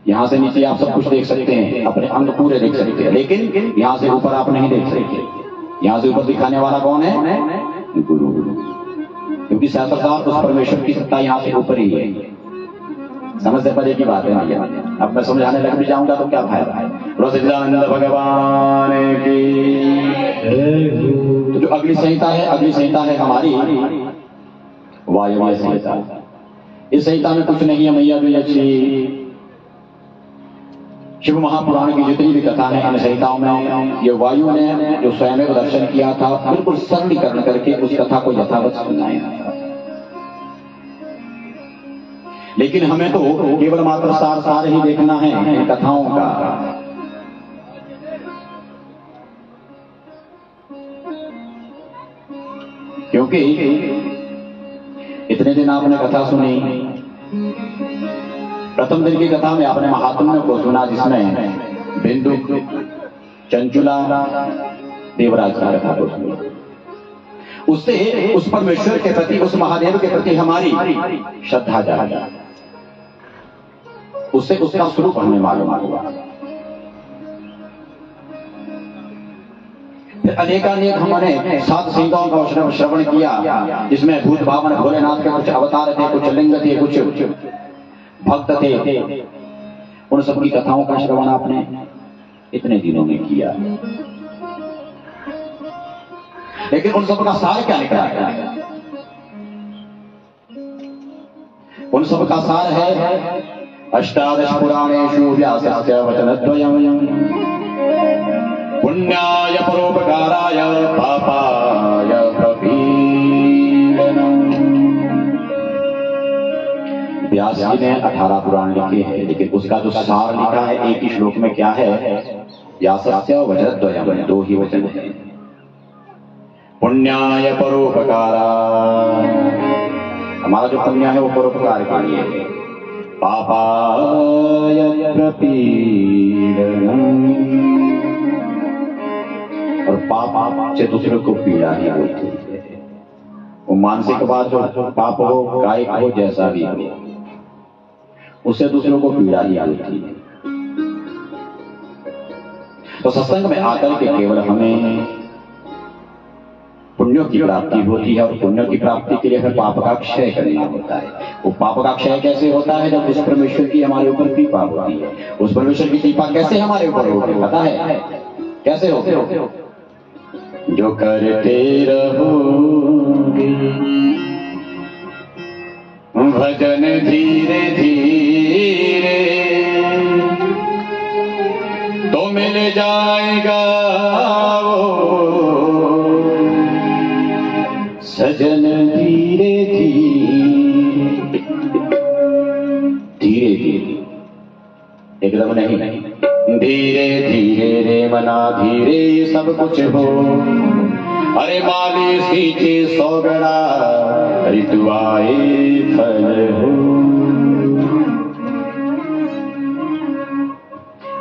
यहाँ से नीचे आप सब कुछ देख सकते हैं, अपने अंग पूरे देख सकते हैं, लेकिन यहाँ से ऊपर आप नहीं देख सकते। यहाँ से ऊपर दिखाने वाला कौन है? गुरु। क्योंकि सहस्रार उस परमेश्वर की सत्ता यहाँ से ऊपर ही है। समझ से परे की बात है भैया। अब मैं समझाने लग भी जाऊंगा तो क्या फायदा है। सच्चिदानंद भगवान की। तो जो अगली संहिता है, अगली संहिता है हमारी वायव्य संहिता। इस संहिता में कुछ नहीं है मैया भी अच्छी। शिव महापुराण की जितनी भी कथा है इन संहिताओं में, ये वायु ने जो स्वयं दर्शन किया था बिल्कुल सरलीकरण करके उस कथा को यथावत सुनाया था। लेकिन हमें तो केवल मात्र सार ही देखना है इन कथाओं का। क्योंकि इतने दिन आपने कथा सुनी, प्रथम दिन की कथा में आपने महात्म्य को सुना, जिसमें बिंदु चंचुला देवराज की कथा को सुनी। उससे उस परमेश्वर के प्रति, उस महादेव के प्रति हमारी श्रद्धा जागी, उससे उसका स्वरूप हमें मालूम हुआ। फिर अनेकानेक हमने 7 संहिताओं का श्रवण किया, जिसमें भूत भावन भोलेनाथ के कुछ अवतार थे, कुछ लिंग थे, कुछ भक्त थे। उन सबकी कथाओं का श्रवण आपने इतने दिनों में किया, लेकिन उन सबका सार क्या निकला है? उन सबका सार है अष्टादश पुराणेषु व्यासस्य वचनद्वयम् पुण्याय परोपकाराय पापाय प्रपीडनम्। व्यास जी ने 18 पुराण लिखे हैं, लेकिन उसका जो सार लिखा है एक ही श्लोक में क्या है? व्यासस्य वचनद्वयम्, 2 ही वचन है। पुण्याय परोपकाराय, हमारा जो पुण्य है वो परोपकार के लिए है। पापाय प्रपीडनम्, और पाप से दूसरे को पीड़ा ही होती है। वो मानसिक बात जो पाप हो, कायिक हो, जैसा भी हो, उससे दूसरों को पीड़ा ही होती है। तो सत्संग में आकर के केवल हमें पुण्यों पुण्यों की प्राप्ति होती है, और पुण्यों की प्राप्ति के लिए हमें पाप का क्षय करना होता है। वो पाप का क्षय कैसे होता है? जब उस परमेश्वर की हमारे ऊपर कृपा होती है। उस परमेश्वर की कृपा कैसे हमारे ऊपर होती है पता है? कैसे होते हो? जो करते रहोगे भजन धीरे धीरे तो मिल जाएगा वो सजन धीरे धीरे। धीरे धीरे एकदम नहीं, धीरे धीरे रे मना धीरे सब कुछ हो। अरे माली सींचे सोगड़ा ऋतु आए फल हो।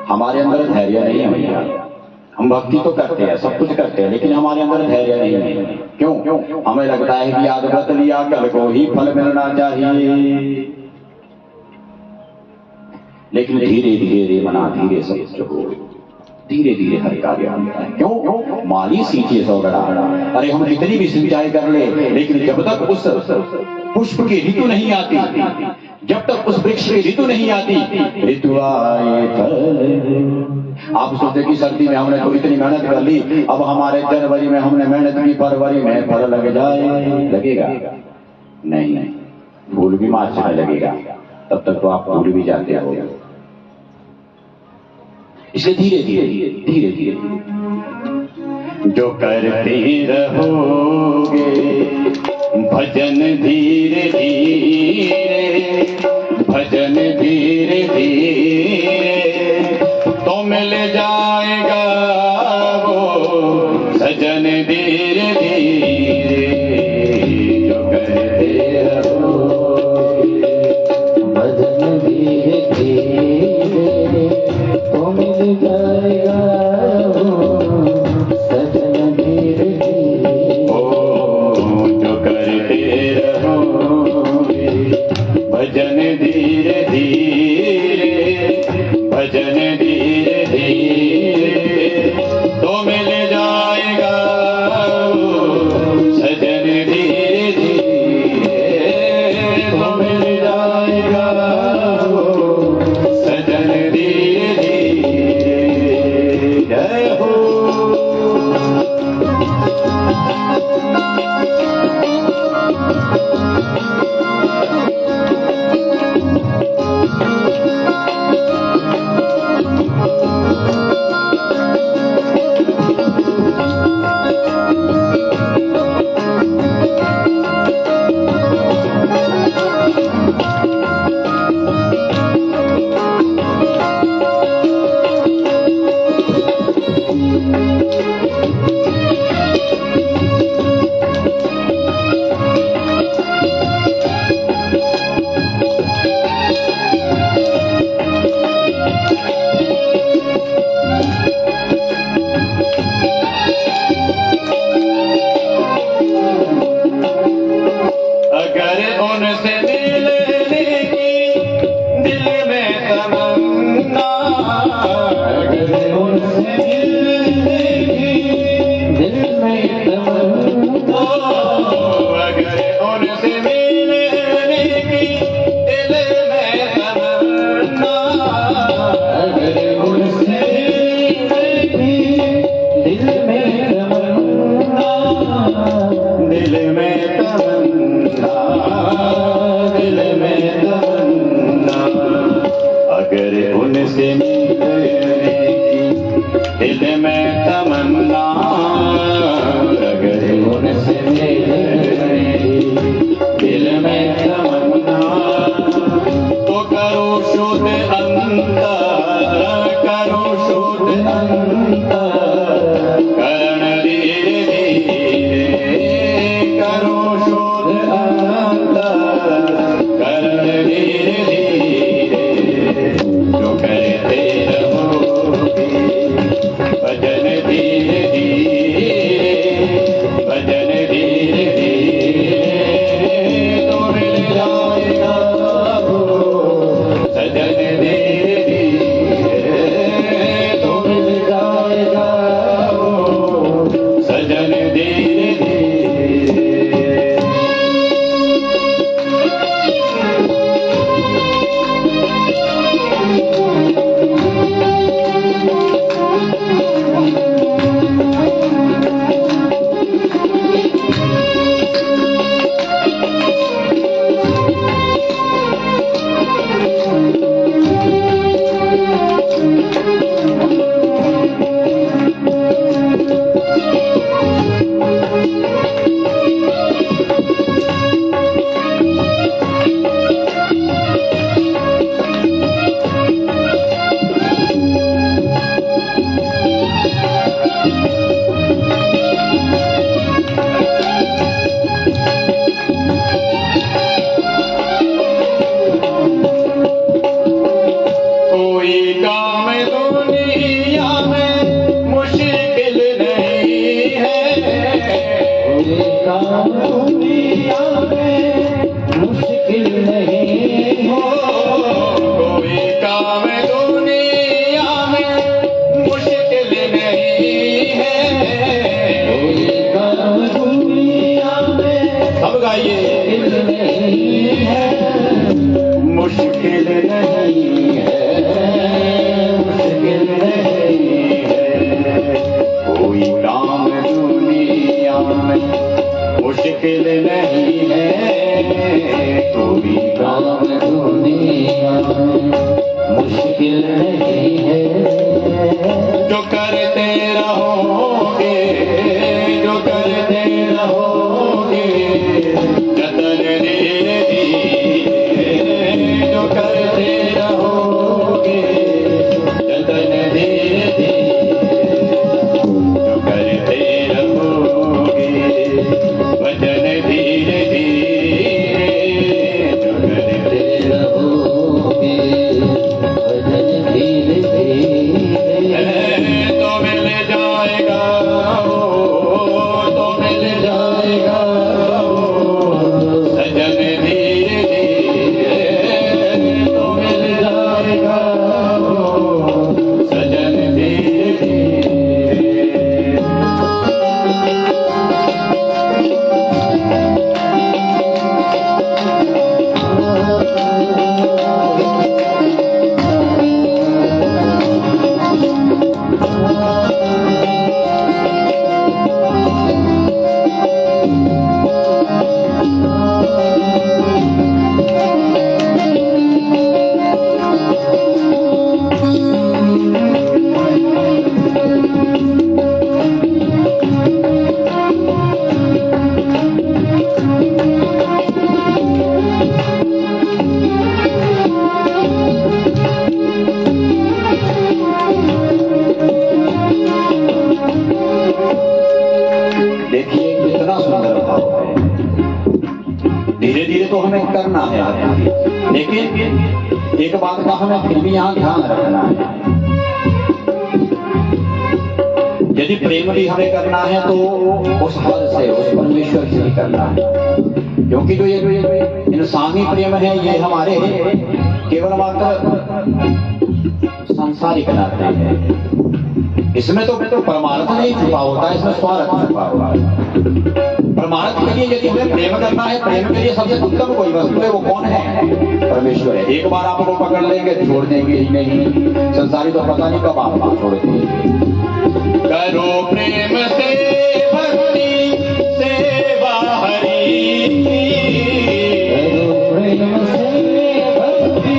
हमारे अंदर धैर्य नहीं है भैया। हम भक्ति तो करते हैं, सब कुछ करते हैं, लेकिन हमारे अंदर धैर्य नहीं है। क्यों? हमें लगता है कि आज व्रत लिया कल को ही फल मिलना चाहिए। लेकिन धीरे धीरे मना धीरे सब कुछ हो। धीरे धीरे हर कार्य होता है। क्यों? माली सींचे सोगड़ा। अरे हम कितनी भी सिंचाई कर ले, लेकिन जब तक उस पुष्प की ऋतु नहीं आती, जब तक उस वृक्ष की ऋतु नहीं आती, ऋतु आए फल। आप सोचते कि सर्दी में हमने तो इतनी मेहनत कर ली, अब हमारे जनवरी में हमने मेहनत की, फरवरी में फल लग जाए, लगेगा नहीं? फूल भी मार्च में लगेगा, तब तक तो आप भूल भी जाते हो। इसलिए धीरे धीरे धीरे धीरे जो करते रहोगे भजन धीरे धीरे, भजन धीरे धीरे तो मिल जाएगा वो सजन धीरे धीरे। जो करते रहोगे भजन धीरे धीरे तो मिल जाएगा सजन धीरे धीरे। ओ जो करते रहोगे भजन धीरे धीरे, भजन धीरे धीरे तो मिल जाएगा सजन धीरे धीरे, तो मिल जाएगा सजन धीरे धीरे। जय हो। दिल में तमन्ना
मुश्किल नहीं हो,
कोई काम दुनिया में मुश्किल नहीं है,
कोई काम दुनिया में
सब गाइए,
नहीं है,
मुश्किल नहीं है,
मुश्किल नहीं है,
कोई काम दुनिया में मुश्किल नहीं है, कोई काम
काम दुनिया में मुश्किल नहीं है,
जो करते रहोगे, जो करते रहोगे, जतन धीरे धीरे, जो करते रहोगे, जतन धीरे धीरे, जो करते रहोगे, भजन धीरे धीरे, जो करते
रहोगे भजन धीरे धीरे,
तो मिल जाएगा वो, तो मिल जाएगा वो, सजन धीरे धीरे, तो मिल जाएगा वो, सजन धीरे धीरे। देखिए कितना सुंदर भाव है। धीरे धीरे तो हमें करना है, लेकिन एक बात का हमें फिर भी यहाँ ध्यान रखना है, यदि प्रेम भी हमें करना है तो उस हद से, उस परमेश्वर से ही करना है, क्योंकि जो ये इंसानी प्रेम है ये हमारे केवल मात्र सांसारिक नाते हैं, इसमें तो परमार्थ नहीं छुपा होता है, इसमें स्वार्थ छुपा हुआ है। परमार्थ के लिए यदि हमें प्रेम करना है, प्रेम के लिए सबसे उत्तम कोई वस्तु है, वो कौन है? परमेश्वर है। एक बार आपको पकड़ लेंगे छोड़ देंगे ही नहीं, संसारी तो पता नहीं कब आप छोड़ देंगे। करो प्रेम से भक्ति सेवा हरि,
करो प्रेम से भक्ति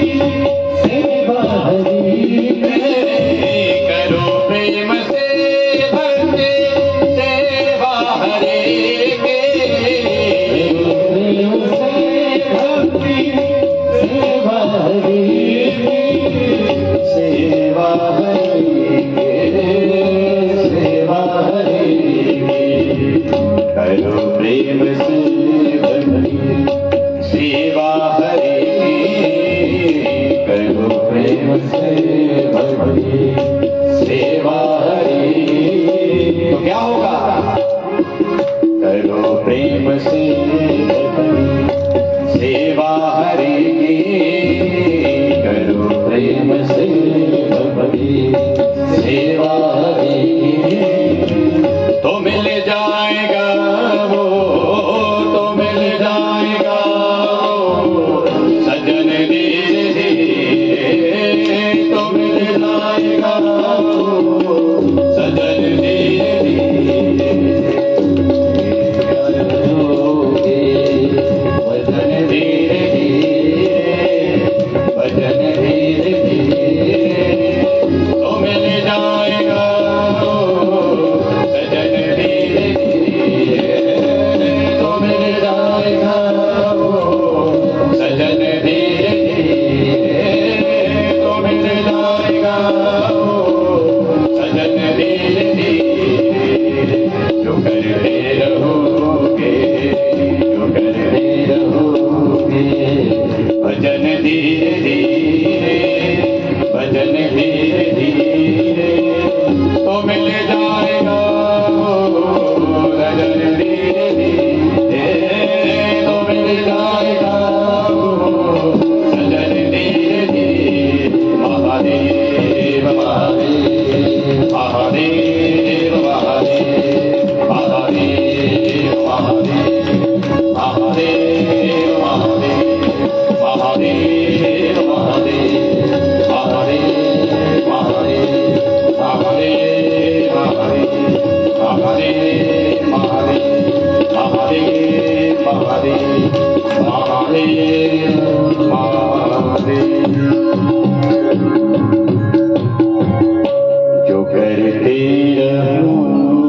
सेवा हरि,
करो प्रेम से भक्ति सेवा हरि के,
प्रेम से भक्ति सेवा हरि,
सेवा हरि के, सेवा हरि के, करो प्रेम से भक्ति सेवा हरि के, करो प्रेम से भक्ति सेवा हरि। तो क्या होगा? करो प्रेम से भक्ति सेवा हरि की, करो प्रेम से भक्ति सेवा हरि की, तो मिल जाएगा वो, तो मिल जाएगा वो, सजन धीरे धीरे, तो मिल जाएगा वो, सजन धीरे धीरे, भजन धीरे धीरे, भजन धीरे धीरे, तो मिल जाएगा वो, सजन धीरे धीरे, तो मिल जाएगा वो, सजन धीरे धीरे, तो मिल जाएगा वो, सजन धीरे धीरे, जो करते रहोगे, जो करते रहोगे, भजन धीरे धीरे, भजन धीरे धीरे, तो मिल जाएगा वो, भजन धीरे धीरे, तो मिल महादेव महादेव। जो करते रहोगे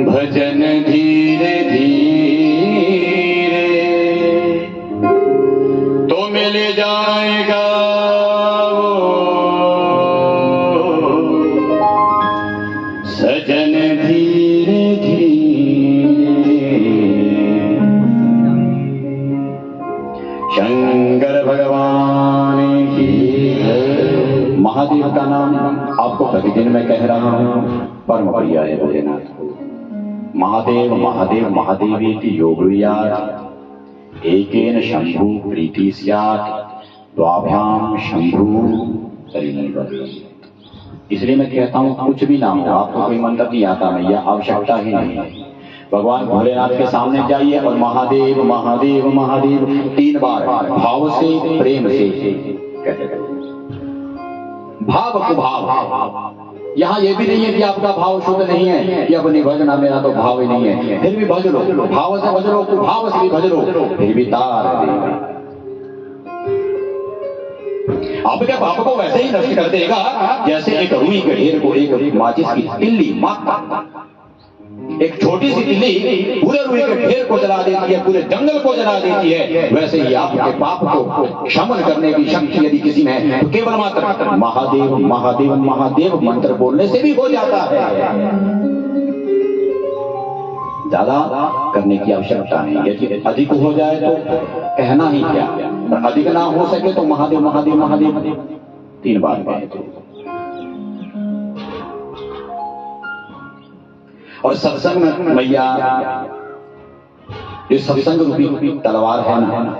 भजन धीरे धीरे तो मिल जाएगा वो सजन धीरे धीरे। शंकर भगवान की महादेव का नाम आपको प्रतिदिन मैं कह रहा हूं, परम प्रिय है भोलेनाथ को। महादेव महादेव महादेवेति योगवियात् एकेन शंभु प्रीति स्यात् द्वाभ्याम शंभु तरिणीवत्। इसलिए मैं कहता हूं कुछ भी ना हो, आपको कोई मंत्र नहीं आता मैया, आवश्यकता ही नहीं है। भगवान भोलेनाथ के सामने जाइए और महादेव महादेव महादेव 3 बार भाव से प्रेम से कहते रहिए। भाव को भाव, यहाँ ये भी नहीं है कि आपका भाव शुद्ध नहीं है कि अपनी भजना मेरा तो भाव ही नहीं है, फिर भी भज लो, भाव से भज लो, भाव से भी भज लो, फिर भी तार देगा। आपके पाप को वैसे ही नष्ट कर देगा जैसे एक रुई के ढेर को एक माचिस की तिल्ली मारता। एक छोटी सी तिल्ली पूरे रुई के ढेर को जला देती है, पूरे जंगल को जला देती है। वैसे ही आपके पाप को शमन करने की शक्ति यदि किसी में है तो केवल मात्र महादेव महादेव महादेव मंत्र बोलने से भी हो जाता है। ज्यादा करने की आवश्यकता नहीं। यदि अधिक हो जाए तो कहना ही क्या, और अधिक ना हो सके तो महादेव महादेव महादेव 3 बार कहें। और सत्संग में मैया ये सत्संग रूपी तलवार है ना,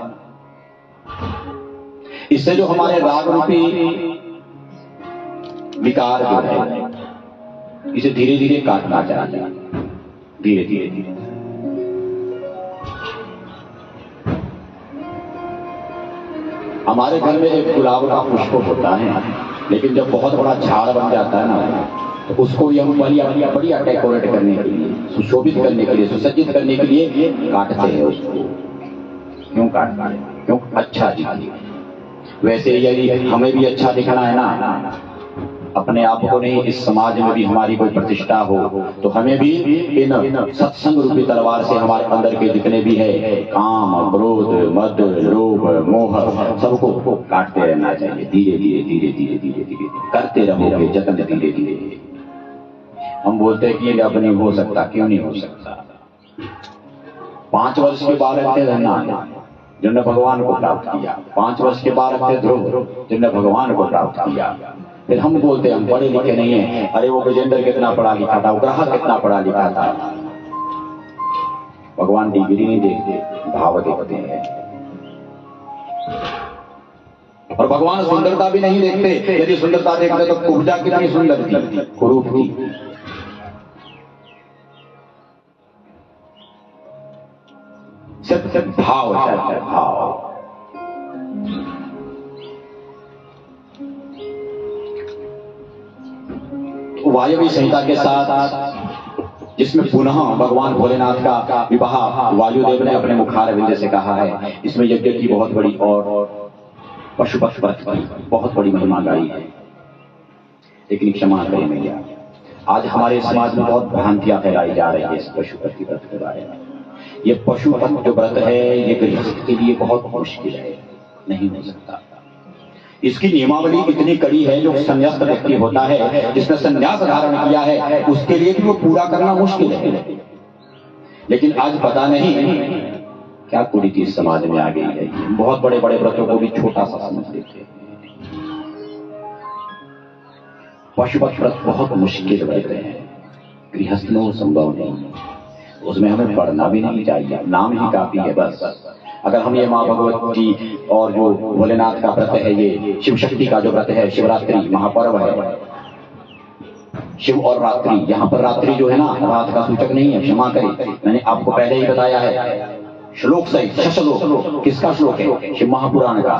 इससे जो हमारे राग रूपी विकार जो है इसे धीरे धीरे काटना चाहिए, धीरे धीरे धीरे। हमारे घर में एक गुलाब का पुष्प होता है, लेकिन जब बहुत बड़ा झाड़ बन जाता है ना तो उसको भी हम बढ़िया डेकोरेट करने के लिए, सुशोभित करने के लिए, सुसज्जित करने के लिए काटते हैं उसको। क्यों काटते हैं? क्यों? अच्छा दिखे। वैसे यदि हमें भी अच्छा दिखना है ना, अपने आप को नहीं, इस समाज में भी हमारी कोई प्रतिष्ठा हो तो हमें भी इन सत्संग रूपी तलवार से हमारे अंदर के जितने भी है काम, क्रोध, मद, लोभ, मोह, सबको काटते रहना चाहिए। धीरे धीरे धीरे धीरे धीरे धीरे करते रहोगे जतन धीरे धीरे। हम बोलते हैं कि ये अब नहीं हो सकता, क्यों नहीं हो सकता? 5 वर्ष के बाद रहते रहना जिन्होंने भगवान को प्राप्त किया, 5 वर्ष के बाद रहते ध्रुव जिन्होंने भगवान को प्राप्त किया। फिर हम बोलते हैं हम पढ़े लिखे नहीं है, अरे वो गजेंद्र कितना पढ़ा लिखा था, वो ग्राहक कितना पढ़ा लिखा था। भगवान डिग्री नहीं देखते, भाव देखते हैं। और भगवान सुंदरता भी नहीं देखते, यदि सुंदरता देखते तो कुब्जा कितनी सुंदर थी, कुरूप थी। सिर्फ भाव है, भाव। वायवी संहिता के साथ जिसमें पुनः भगवान भोलेनाथ का विवाह वायुदेव ने अपने मुखारविंद से कहा है, इसमें यज्ञ की बहुत बड़ी और पशुपत व्रत की बहुत बड़ी महिमा गाई है। लेकिन क्षमा करें मैया, आज हमारे समाज में बहुत भ्रांतियां फैलाई जा रही है इस पशुपति व्रत के बारे में। ये पशुपत जो व्रत है ये गृहस्थ के लिए बहुत मुश्किल है, नहीं हो सकता। इसकी नियमावली इतनी कड़ी है, जो संन्यास्त व्यक्ति होता है जिसने संन्यास धारण किया है उसके लिए भी वो पूरा करना मुश्किल है। लेकिन आज पता नहीं क्या कुरीति इस समाज में आ गई है, बहुत बड़े बड़े व्रतों को भी छोटा सा समझ लेते हैं। पशुपत व्रत बहुत मुश्किल व्रत है, गृहस्थ में वो संभव नहीं, उसमें हमें पढ़ना भी नहीं चाहिए, नाम ही काफी है बस। अगर हम ये माँ भगवत जी और जो भोलेनाथ का व्रत है, ये शिव शक्ति का जो व्रत है, शिवरात्रि महापर्व है, शिव और रात्रि, यहाँ पर रात्रि जो है ना रात का सूचक नहीं है, क्षमा करें, मैंने आपको पहले ही बताया है श्लोक सहित। श्लोक किसका श्लोक है? शिव महापुराण का।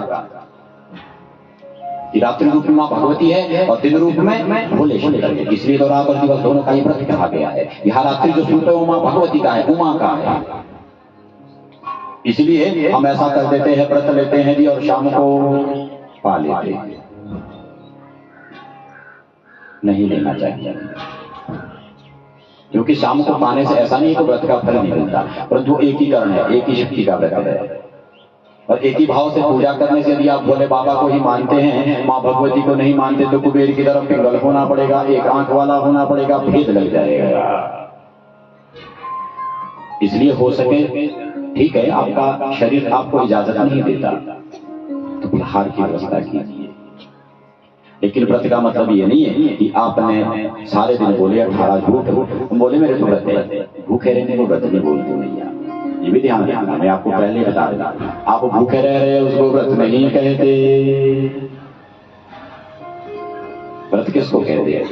कि रात्रि रूप में माँ भगवती है और दिन रूप में भोले शंकर, इसलिए तो रात और दिवस दोनों का ही व्रत कहा गया है। यहाँ रात्रि जो सूप है वो माँ भगवती का है, उमा का है, इसलिए हम ऐसा कर देते हैं, व्रत लेते हैं जी और शाम को पा लेते हैं। नहीं लेना चाहिए, क्योंकि शाम को पाने से ऐसा नहीं कि व्रत का फल नहीं मिलता, परंतु एक ही कारण है, एक ही शक्ति का व्रत है और एक ही भाव से पूजा करने से यदि आप भोले बाबा को ही मानते हैं, माँ भगवती को नहीं मानते तो कुबेर की तरफ पिंगल होना पड़ेगा, एक आंख वाला होना पड़ेगा, भेद लग जाएगा। इसलिए हो सके, ठीक है आपका शरीर आपको इजाजत नहीं देता तो फलाहार की व्यवस्था कीजिए, लेकिन व्रत का मतलब ये नहीं है कि आपने सारे दिन बोले 18 झूठ बोले मेरे तो व्रत है, भूखे रहने को व्रत नहीं बोलते भैया, ये भी ध्यान रखना। मैं आपको पहले बता देता, आप भूखे रह रहे उसको व्रत नहीं कहते। व्रत किसको कहते हैं?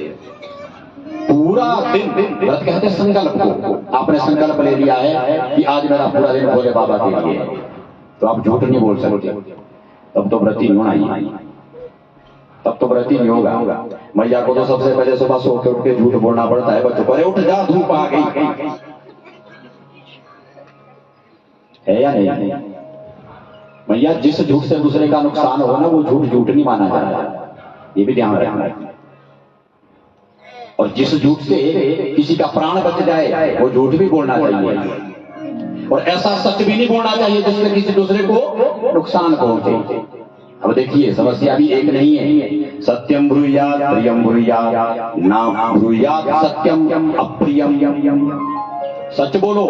पूरा दिन व्रत कहते संकल्प को। आपने संकल्प ले लिया है कि आज मेरा पूरा दिन भोले बाबा के लिए, तो आप झूठ नहीं बोल सकते, तब तो व्रत ही होना ही, तब तो व्रत ही नहीं होगा। मैया को तो सबसे पहले सुबह सो के उठ के झूठ बोलना पड़ता है, बच्चों पर उठ जा धूप आ गई, है या नहीं? मैया जिस झूठ से दूसरे का नुकसान हो ना वो झूठ झूठ नहीं माना जाता, ये भी ध्यान रखना। और जिस झूठ से किसी का प्राण बच जाए वो झूठ भी बोलना चाहिए, और ऐसा सच भी नहीं बोलना चाहिए जिससे किसी दूसरे को नुकसान पहुंचे। अब देखिए समस्या भी एक नहीं है, सत्यम ब्रूयात् प्रियम ब्रूयात् ना ब्रूयात् सत्यम अप्रियम। सच बोलो,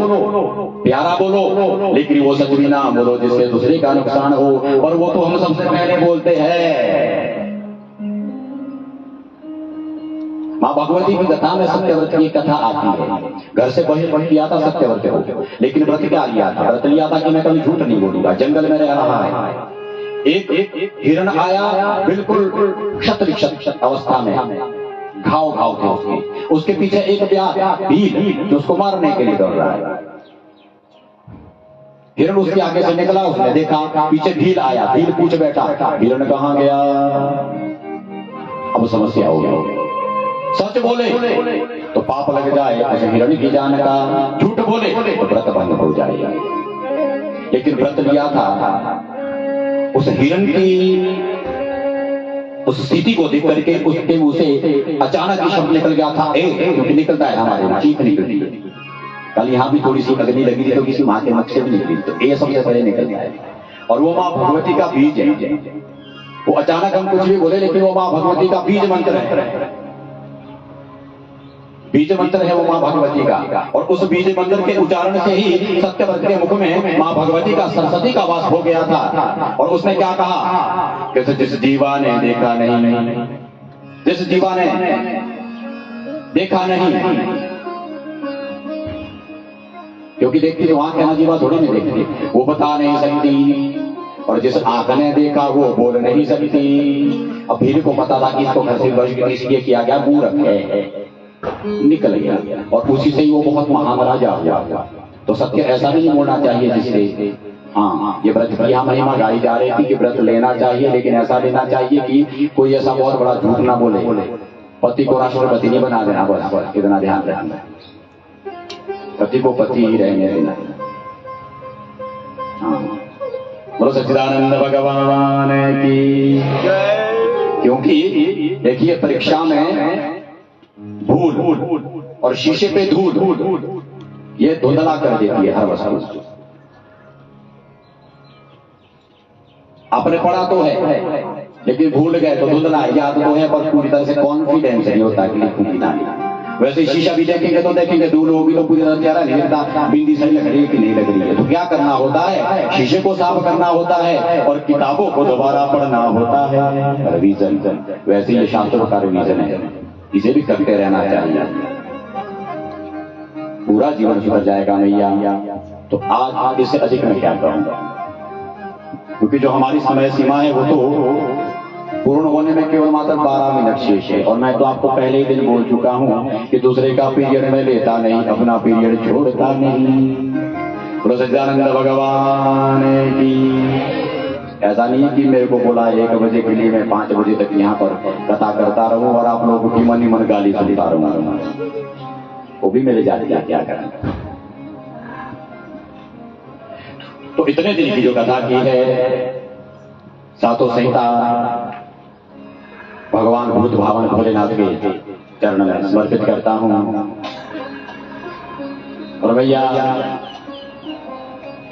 प्यारा बोलो, लेकिन वो सच भी ना बोलो जिससे दूसरे का नुकसान हो, और वो तो हम सबसे पहले बोलते हैं। माँ भगवती की कथा में सत्यव्रत की कथा आती है। घर से बहिर्मुख किया था सत्यव्रत को, लेकिन व्रत क्या लिया था? व्रत लिया था कि मैं कभी झूठ नहीं बोलूंगा। जंगल में रह रहा है, एक हिरण आया बिल्कुल क्षत अवस्था में, घाव घाव थे उसके पीछे एक भील जो उसको मारने के लिए दौड़ रहा है। हिरण उसके आगे से निकला, उसने देखा पीछे भील आया, भील पूछ बैठा हिरण कहाँ गया। अब समस्या हो गई, सच बोले तो पाप लग जाए उस हिरण की जान का, झूठ बोले तो व्रत भंग हो जाएगा। लेकिन व्रत लिया था, उस हिरण की उस स्थिति को देख करके उसके मुंह से अचानक ही शब्द निकल गया था, क्योंकि निकलता है हमारे चीख निकलती है। कल यहाँ भी थोड़ी सी अग्नि लगी थी तो किसी माँ के नक्शे भी निकली, तो ये सबसे पहले निकलता है। और वो माँ भगवती का बीज है, वो अचानक हम कुछ भी बोले लेकिन वो माँ भगवती का बीज मंत्र है, बीज मंत्र है वो माँ भगवती का। और उस बीज मंत्र के उच्चारण से ही सत्यव्रत के मुख में माँ भगवती का सरस्वती का वास हो गया था। और उसने क्या कहा कि जिस जीवा ने देखा नहीं, जिस जीवा ने देखा नहीं, क्योंकि देखती तो आंख है ना, जीवा थोड़ी नहीं देखती, वो बता नहीं सकती। और जिस आंख ने देखा वो बोल नहीं सकती। अब भीड़ को पता था कि इसको घर से बहिष्कृत इसलिए किया गया, मूर्ख है, निकल गया और उसी से ही वो बहुत महान राजा हो गया। तो सत्य ऐसा नहीं बोलना चाहिए जिससे, हाँ ये व्रत की महिमा गाई जा रही थी कि व्रत लेना चाहिए, लेकिन ऐसा लेना चाहिए कि कोई ऐसा बहुत बड़ा झूठ ना बोले, पति को राष्ट्रपति नहीं बना देना, बस इतना ध्यान रखना, पति को पति ही रहने देना। हाँ बोलो सच्चिदानंद भगवान की। क्योंकि देखिए परीक्षा में धूल और शीशे पे धूल ये धुंधला कर देती है हर वस्तु। आपने पढ़ा तो है लेकिन भूल गए तो धुंधला, याद तो है पर पूरी तरह से कॉन्फिडेंस नहीं होता कि लिखूंगी। वैसे शीशा भी देखेंगे तो देखेंगे धूल होगी तो पूरी तरह चेहरा नहीं लगता, बिंदी सही लग रही है कि नहीं लग रही है। तो क्या करना होता है, शीशे को साफ करना होता है और किताबों को दोबारा पढ़ना होता है, रिवीजन। वैसे ये शास्त्रों का रिवीजन है, इसे भी करते रहना चाहिए, पूरा जीवन सुधर जाएगा मैया। तो आज इससे अधिक मैं क्या कहूंगा, क्योंकि जो हमारी समय सीमा है वो तो पूर्ण होने में केवल मात्र 12 मिनट शेष है। और मैं तो आपको पहले ही दिन बोल चुका हूं कि दूसरे का पीरियड में लेता नहीं, अपना पीरियड छोड़ता नहीं। बोलो सच्चिदानंद भगवान की। ऐसा नहीं है कि मेरे को बोला 1 बजे के लिए मैं 5 बजे तक यहाँ पर कथा करता रहूं और आप लोगों की मन ही मन गाली सुनता रहूं, वो भी मेरे जाति का क्या करें। तो इतने दिन की जो कथा की है, सातों संहिता भगवान भूत भावन भोलेनाथ के चरण में समर्पित करता हूं। और भैया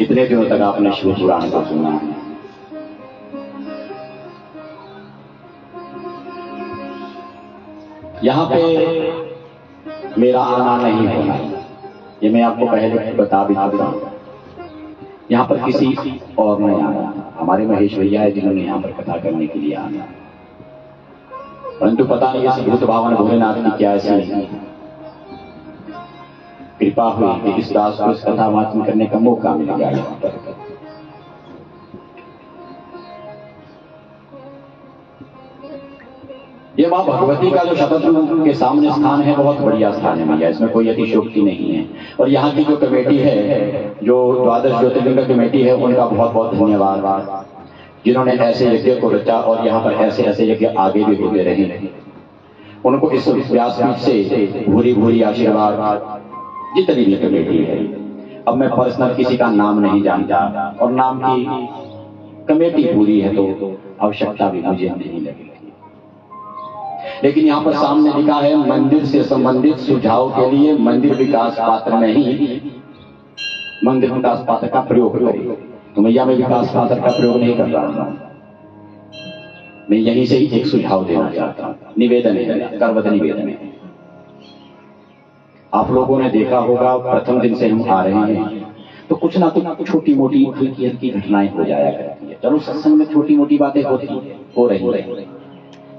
इतने दिनों तक आपने शिव पुराण को सुना है, यहां पे मेरा आना नहीं होना, ये मैं आपको पहले बता भी चुका हूं। यहां पर किसी और ने आना, हमारे महेश भैया है जिन्होंने यहां पर कथा करने के लिए आना, परंतु पता नहीं इस भूत भावन भोलेनाथ की क्या ऐसी कृपा हुई कि इस दास को इस कथा वाचन करने का मौका मिल गया यहाँ पर। ये मां भगवती का जो शतद्रु के सामने स्थान है, बहुत बढ़िया स्थान है भैया, इसमें कोई अतिशयोक्ति नहीं है। और यहाँ की जो कमेटी है, जो 12 ज्योतिर्लिंग कमेटी है, उनका बहुत बहुत धन्यवाद, जिन्होंने ऐसे यज्ञ को रचा और यहाँ पर ऐसे ऐसे यज्ञ आगे भी होते रहे। उनको इस व्यासपीठ से भूरी भूरी आशीर्वाद, जितनी भी कमेटी है। अब मैं पर्सनल किसी का नाम नहीं जानता और नाम की कमेटी पूरी है तो आवश्यकता भी मुझे नहीं लगेगी, लेकिन यहाँ पर सामने लिखा है मंदिर से संबंधित सुझाव के लिए मंदिर विकास पात्र में ही मंदिर विकास पात्र का प्रयोग करें। तो भैया मैं विकास पात्र का प्रयोग नहीं कर रहा हूं, मैं यहीं से ही एक सुझाव देना चाहता हूं। निवेदन है, करवत निवेदन है। आप लोगों ने देखा होगा प्रथम दिन से हम आ रहे हैं तो कुछ ना कुछ छोटी मोटी हल्की हल्की घटनाएं हो जाया करती है। चलो सत्संग में छोटी मोटी बातें हो रही,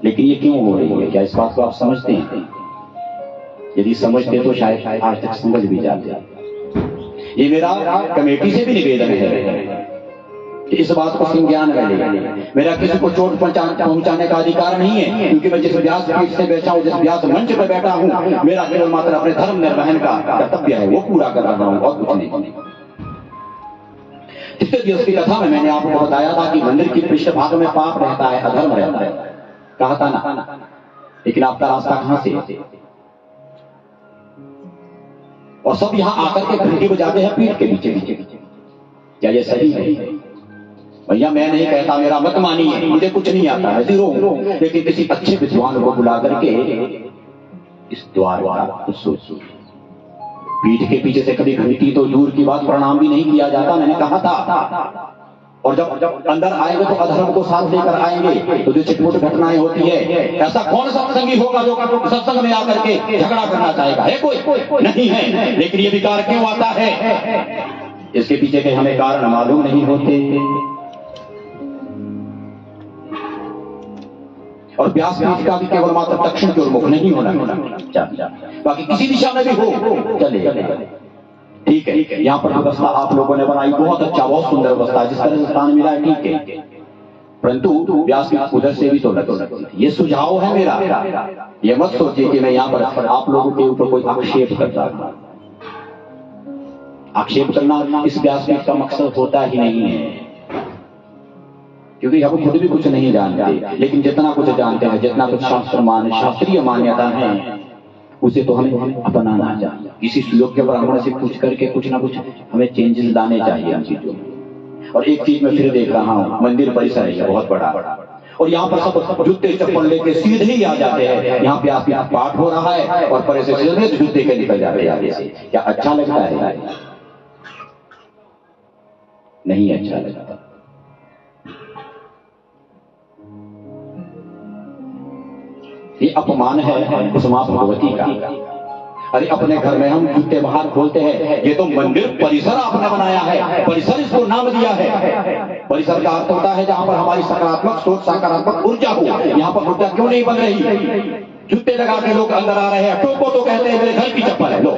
लेकिन ये क्यों हो रही है, क्या इस बात को आप समझते हैं? यदि समझते तो शायद आज तक समझ भी जाते। ये मेरा कमेटी से भी निवेदन है कि इस बात को संज्ञान में ले। मेरा किसी को चोट पहुंचाने का अधिकार नहीं है, क्योंकि मैं जिस व्यासपीठ से बैठा हूं, जिस व्यास मंच पर बैठा हूं, मेरा केवल मात्र अपने धर्म निर्वहन का कर्तव्य है, वो पूरा कर रहा हूं और कुछ नहीं। पिछले दिवस की कथा में मैंने आपको बताया था कि मंदिर की पृष्ठभाग में पाप रहता है, अधर्म रहता है, कहा था ना, लेकिन आपका रास्ता कहां से? और सब यहां आकर के घंटी बजाते हैं पीठ के पीछे पीछे। क्या ये सही है? भैया मैं नहीं कहता, मेरा मत मानिए, मुझे कुछ नहीं आता है, जीरो, लेकिन किसी अच्छे विद्वान को बुला करके इस द्वार का कुछ सोचिए। पीठ के पीछे से कभी घंटी तो दूर की बात, प्रणाम भी नहीं किया जाता, मैंने कहा था। और जब अंदर आएंगे तो अधर्म को साथ लेकर आएंगे, तो जो छिटमुट घटनाएं होती है, ऐसा कौन सत्संगी होगा जो सत्संग में आकर के झगड़ा करना चाहेगा? है कोई? नहीं है। लेकिन ये विकार क्यों आता है, इसके पीछे के हमें कारण मालूम नहीं होते। और व्यासपीठ का भी केवल मात्र दक्षिण की ओर मुख नहीं होना, बाकी किसी दिशा में भी हो चले, ठीक है। यहाँ पर व्यवस्था आप लोगों ने बनाई, बहुत अच्छा, बहुत सुंदर व्यवस्था, जिस तरह से स्थान मिला है, ठीक है, परंतु व्यासपीठ उधर से भी तो लग। ये सुझाव है मेरा, ये मत सोचिए कि मैं यहाँ पर आप लोगों के ऊपर कोई आक्षेप करता हूं। आक्षेप करना इस व्यासपीठ का मकसद होता ही नहीं है, क्योंकि हम खुद भी कुछ नहीं जानते, लेकिन जितना कुछ जानते हैं, जितना कुछ शास्त्रीय मान्यता है, उसे तो हमें अपनाना चाहिए। किसी श्लोक के ब्राह्मण से पूछ करके कुछ ना कुछ हमें चेंजेस लाने चाहिए हम चीजों में। और एक चीज मैं फिर देख रहा हूँ, मंदिर परिसर है बहुत बड़ा, और यहाँ पर सब जूते चप्पल लेके सीधे ही आ जाते हैं। यहाँ पे आपके पाठ हो रहा है और परे से सीधे जूते के निकल जाते हैं आगे से। क्या अच्छा लगता है? नहीं अच्छा लगता। ये अपमान है उस मां भगवती का। अरे अपने घर में हम जूते बाहर खोलते हैं, ये तो मंदिर परिसर आपने बनाया है, परिसर इसको नाम दिया है। परिसर का अर्थ होता है जहां पर हमारी सकारात्मक सोच, सकारात्मक ऊर्जा हो। यहाँ पर ऊर्जा क्यों नहीं बन रही? जूते लगा के लोग अंदर आ रहे हैं, टोको तो कहते हैं मेरे घर की चप्पल है, लो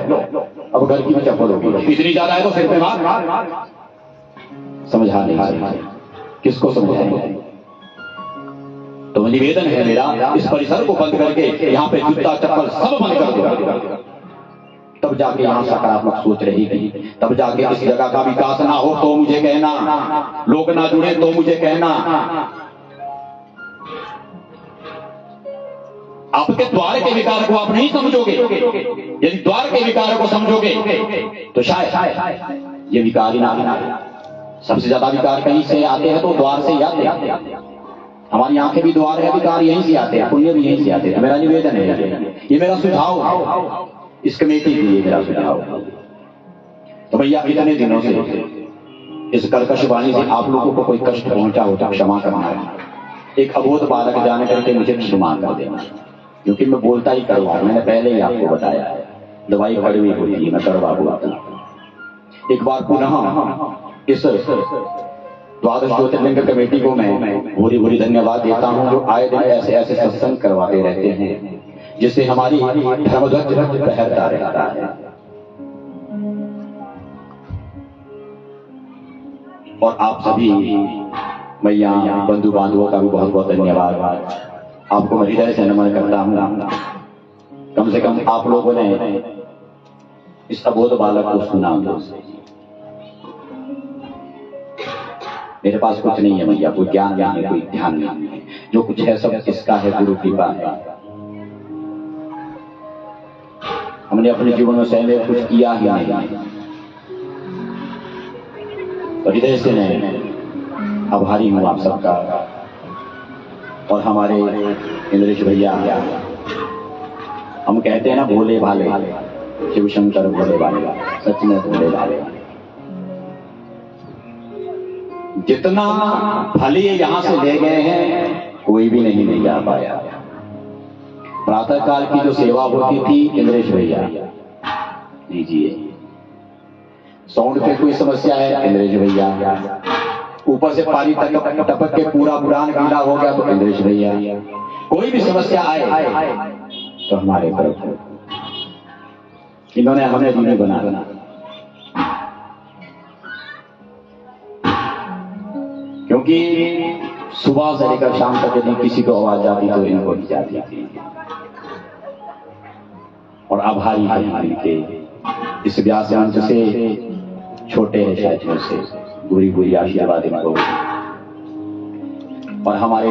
अब घर की भी चप्पल होगी, इतनी ज्यादा है तो सिर पे मार। समझा नहीं, किसको समझाएंगे? तो निवेदन है मेरा, इस परिसर को बंद करके यहाँ पे जूता चप्पल सब बंद कर दो। तब जाके यहाँ सकारात्मक सोच रहेगी, तब जाके इस जगह का विकास ना हो तो मुझे कहना, लोग ना जुड़े तो मुझे कहना। आपके द्वार के विकार को आप नहीं समझोगे, यदि द्वार के विकार को समझोगे तो शायद ये विकार ही ना आए। सबसे ज्यादा विकार कहीं से आते हैं तो द्वार से ही आते हैं। हमारी आंखें भी द्वार है, विकार यहीं से आते हैं, पुण्य भी यहीं से आते हैं। तो मेरा निवेदन है, ये मेरा सुझाव, इस कमेटी के लिए मेरा सुझाव। तो भैया इतने दिनों से इस कर्कश वाणी से आप लोगों को कोई कष्ट पहुंचा हो तो क्षमा करना है। एक अबोध बालक जाने करके मुझे क्षमा कर देना, क्योंकि मैं बोलता ही कड़वा, मैंने पहले ही आपको बताया है, दवाई कड़वी होती है, मैं कड़वा बोलता हूं। एक बार पुनः इस द्वादश ज्योतिर्लिंग कमेटी को मैं भूरी भूरी धन्यवाद देता हूं, जो आए दिन ऐसे ऐसे सत्संग करवाते रहते हैं जिससे हमारी धर्मध्वज फहरता रहता है। और आप सभी मैया बंधु बांधवों का भी बहुत बहुत धन्यवाद। आपको मैं हृदय से नमन करता हूं। कम से कम आप लोगों ने इस अबोध बालक को सुना। मेरे पास कुछ नहीं है भैया, कोई ज्ञान नहीं है, कोई ध्यान नहीं है, जो कुछ है सब इसका है, गुरु कृपा है। हमने अपने जीवन में सहले कुछ किया ही नहीं, तो हृदय से मैं आभारी हूं आप सबका। और हमारे इंद्रेश भैया, हम कहते हैं ना भोले भाले, शिव शंकर भोले भाले, सच में भोले भाले। जितना फल ये यहां से ले गए हैं कोई भी नहीं ले जा पाया। प्रातः काल की जो सेवा होती थी इंद्रेश भैया लीजिए, साउंड पे कोई समस्या है इंद्रेश भैया, ऊपर से पानी टपक के पूरा पुरान गीला हो गया तो इंद्रेश भैया, कोई भी समस्या आए तो हमारे तरफ इन्होंने हमें नहीं बना। क्योंकि सुबह से लेकर शाम तक यदि किसी को आवाज आती तो इनको ही जाती थी। और आभारी हैं इनके इस व्यास मंच से, छोटे हैं शायद से, बुरी बुरी आशीर्वाद इनको। और हमारे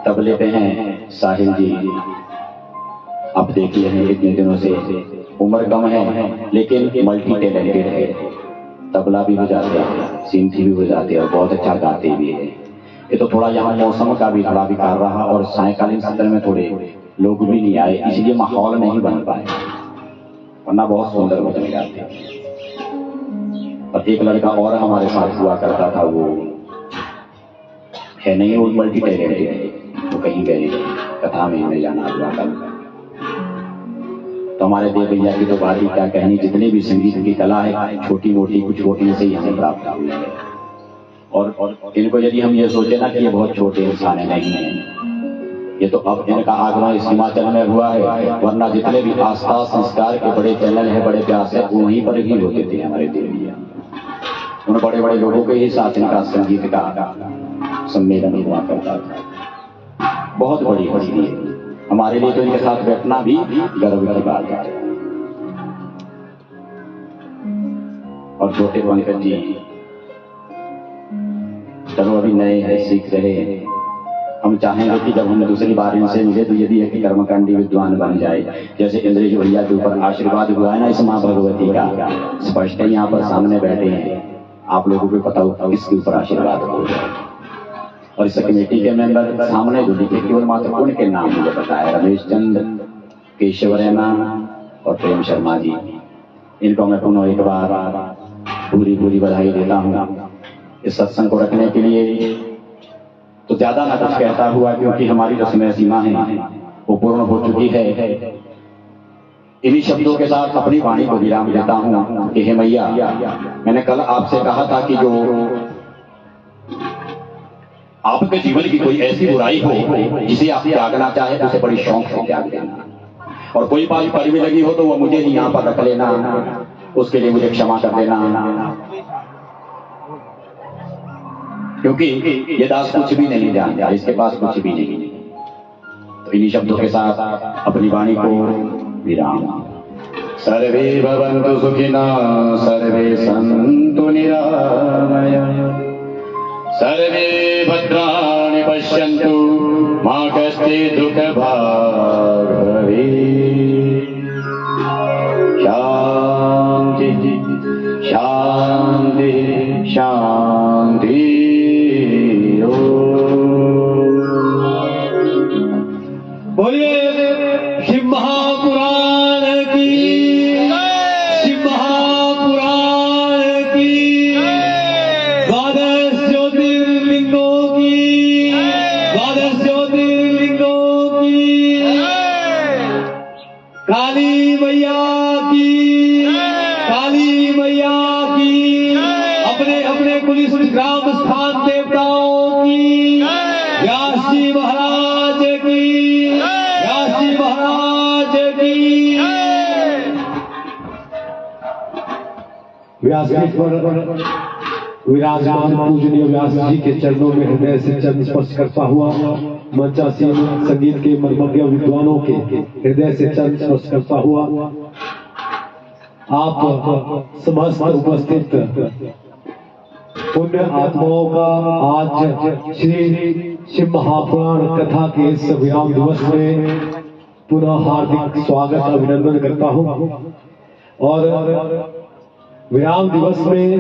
तबले पे हैं साहिल जी, आप देखिए हैं इतने दिनों से, उम्र कम है लेकिन मल्टी टैलेंटेड है, तबला भी बजाते हैं, सिंथी भी बजाते हैं और बहुत अच्छा गाते भी है। ये तो थोड़ा यहाँ मौसम का भी थोड़ा विकार रहा और सायकालीन सत्र में थोड़े लोग भी नहीं आए, इसलिए माहौल नहीं बन पाए, वरना बहुत सुंदर भजन गाते हैं। और एक लड़का और हमारे साथ हुआ करता था, वो है नहीं, वो मल्टी टैलेंटेड, वो कहीं गए कथा में हमें जाना हुआ कल। तो हमारे देव भैया की तो बात ही क्या कहनी, जितनी भी संगीत की कला है छोटी मोटी कुछ छोटी से ही हमें प्राप्त हुई है। और इनको यदि हम ये सोचे ना कि ये बहुत छोटे इंसान नहीं है, ये तो अब इनका आगमन इस हिमाचल में हुआ है, वरना जितने भी आस्था संस्कार के बड़े चैनल है, बड़े प्यास है, वो वहीं पर ही होते थे हमारे देव भैया। उन बड़े बड़े लोगों के ही साथ इनका संगीत का सम्मेलन हुआ करता था। बहुत बड़ी हस्ती है, हमारे लिए तो इनके साथ बैठना भी गर्व की बात है। और छोटे पंकज जी, चलो अभी नए हैं, सीख रहे हैं, हम चाहेंगे कि जब हम दूसरी बार इनसे मिले तो यदि एक कर्मकांडी विद्वान बन जाए, जैसे इंद्रेश भैया के ऊपर आशीर्वाद हुआ है ना इस माँ भगवती का, स्पष्ट है यहाँ पर सामने बैठे हैं, आप लोगों को पता होगा इसके ऊपर आशीर्वाद हो जाए। और इस कमेटी के मेंबर सामने जो लिखे केवल मात्र उनके नाम मुझे बताया, रमेश चंद, केशव रैना और प्रेम शर्मा जी, इनको मैं पुनः एक बार पूरी पूरी बधाई देता हूँ इस सत्संग को रखने के लिए। तो ज्यादा ना कुछ कहता हुआ, क्योंकि हमारी जो समय सीमा है वो पूर्ण हो चुकी है, इन्हीं शब्दों के साथ अपनी वाणी को विराम देता हूँ कि हे मैया, मैंने कल आपसे कहा था कि जो आपके जीवन की कोई ऐसी बुराई हो जिसे आप त्यागना चाहे, उसे बड़ी शौक से त्याग देना, और कोई बात कड़वी लगी हो तो वो मुझे ही यहाँ पर रख लेना, उसके लिए मुझे क्षमा कर देना, क्योंकि ये दास कुछ भी नहीं जानता, इसके पास कुछ भी नहीं। तो इन्हीं शब्दों के साथ अपनी वाणी को विराम। सर्वे भवन्तु सुखिनः सर्वे सन्तु निरामयाः सर्वे भद्राणि पश्यन्तु मा कश्चित् दुःखभाग् भवेत् शान्ति शान्ति शान्ति
बोलिए शिव महापुराण की, शिव महापुराण की, द्वादश ज्योतिर्लिंगों की, द्वादश ज्योतिर्लिंगों की, काली मैया की, काली मैया की, अपने अपने कुलिस ग्राम स्थान देवताओं की, व्यास जी महाराज की, व्यास जी महाराज की। व्यासपीठ पर विराजमान पूजनीय व्यास जी के चरणों में हृदय से चरण स्पर्श करता हुआ मंचासीन संगीत के मर्मज्ञ विद्वानों के हृदय से चरण स्पर्श करता हुआ आप समस्त उपस्थित पुण्य आत्माओं का आज श्री शिव महापुराण कथा के इस विराम दिवस में पुनः हार्दिक स्वागत अभिनंदन करता हूँ। और विराम दिवस में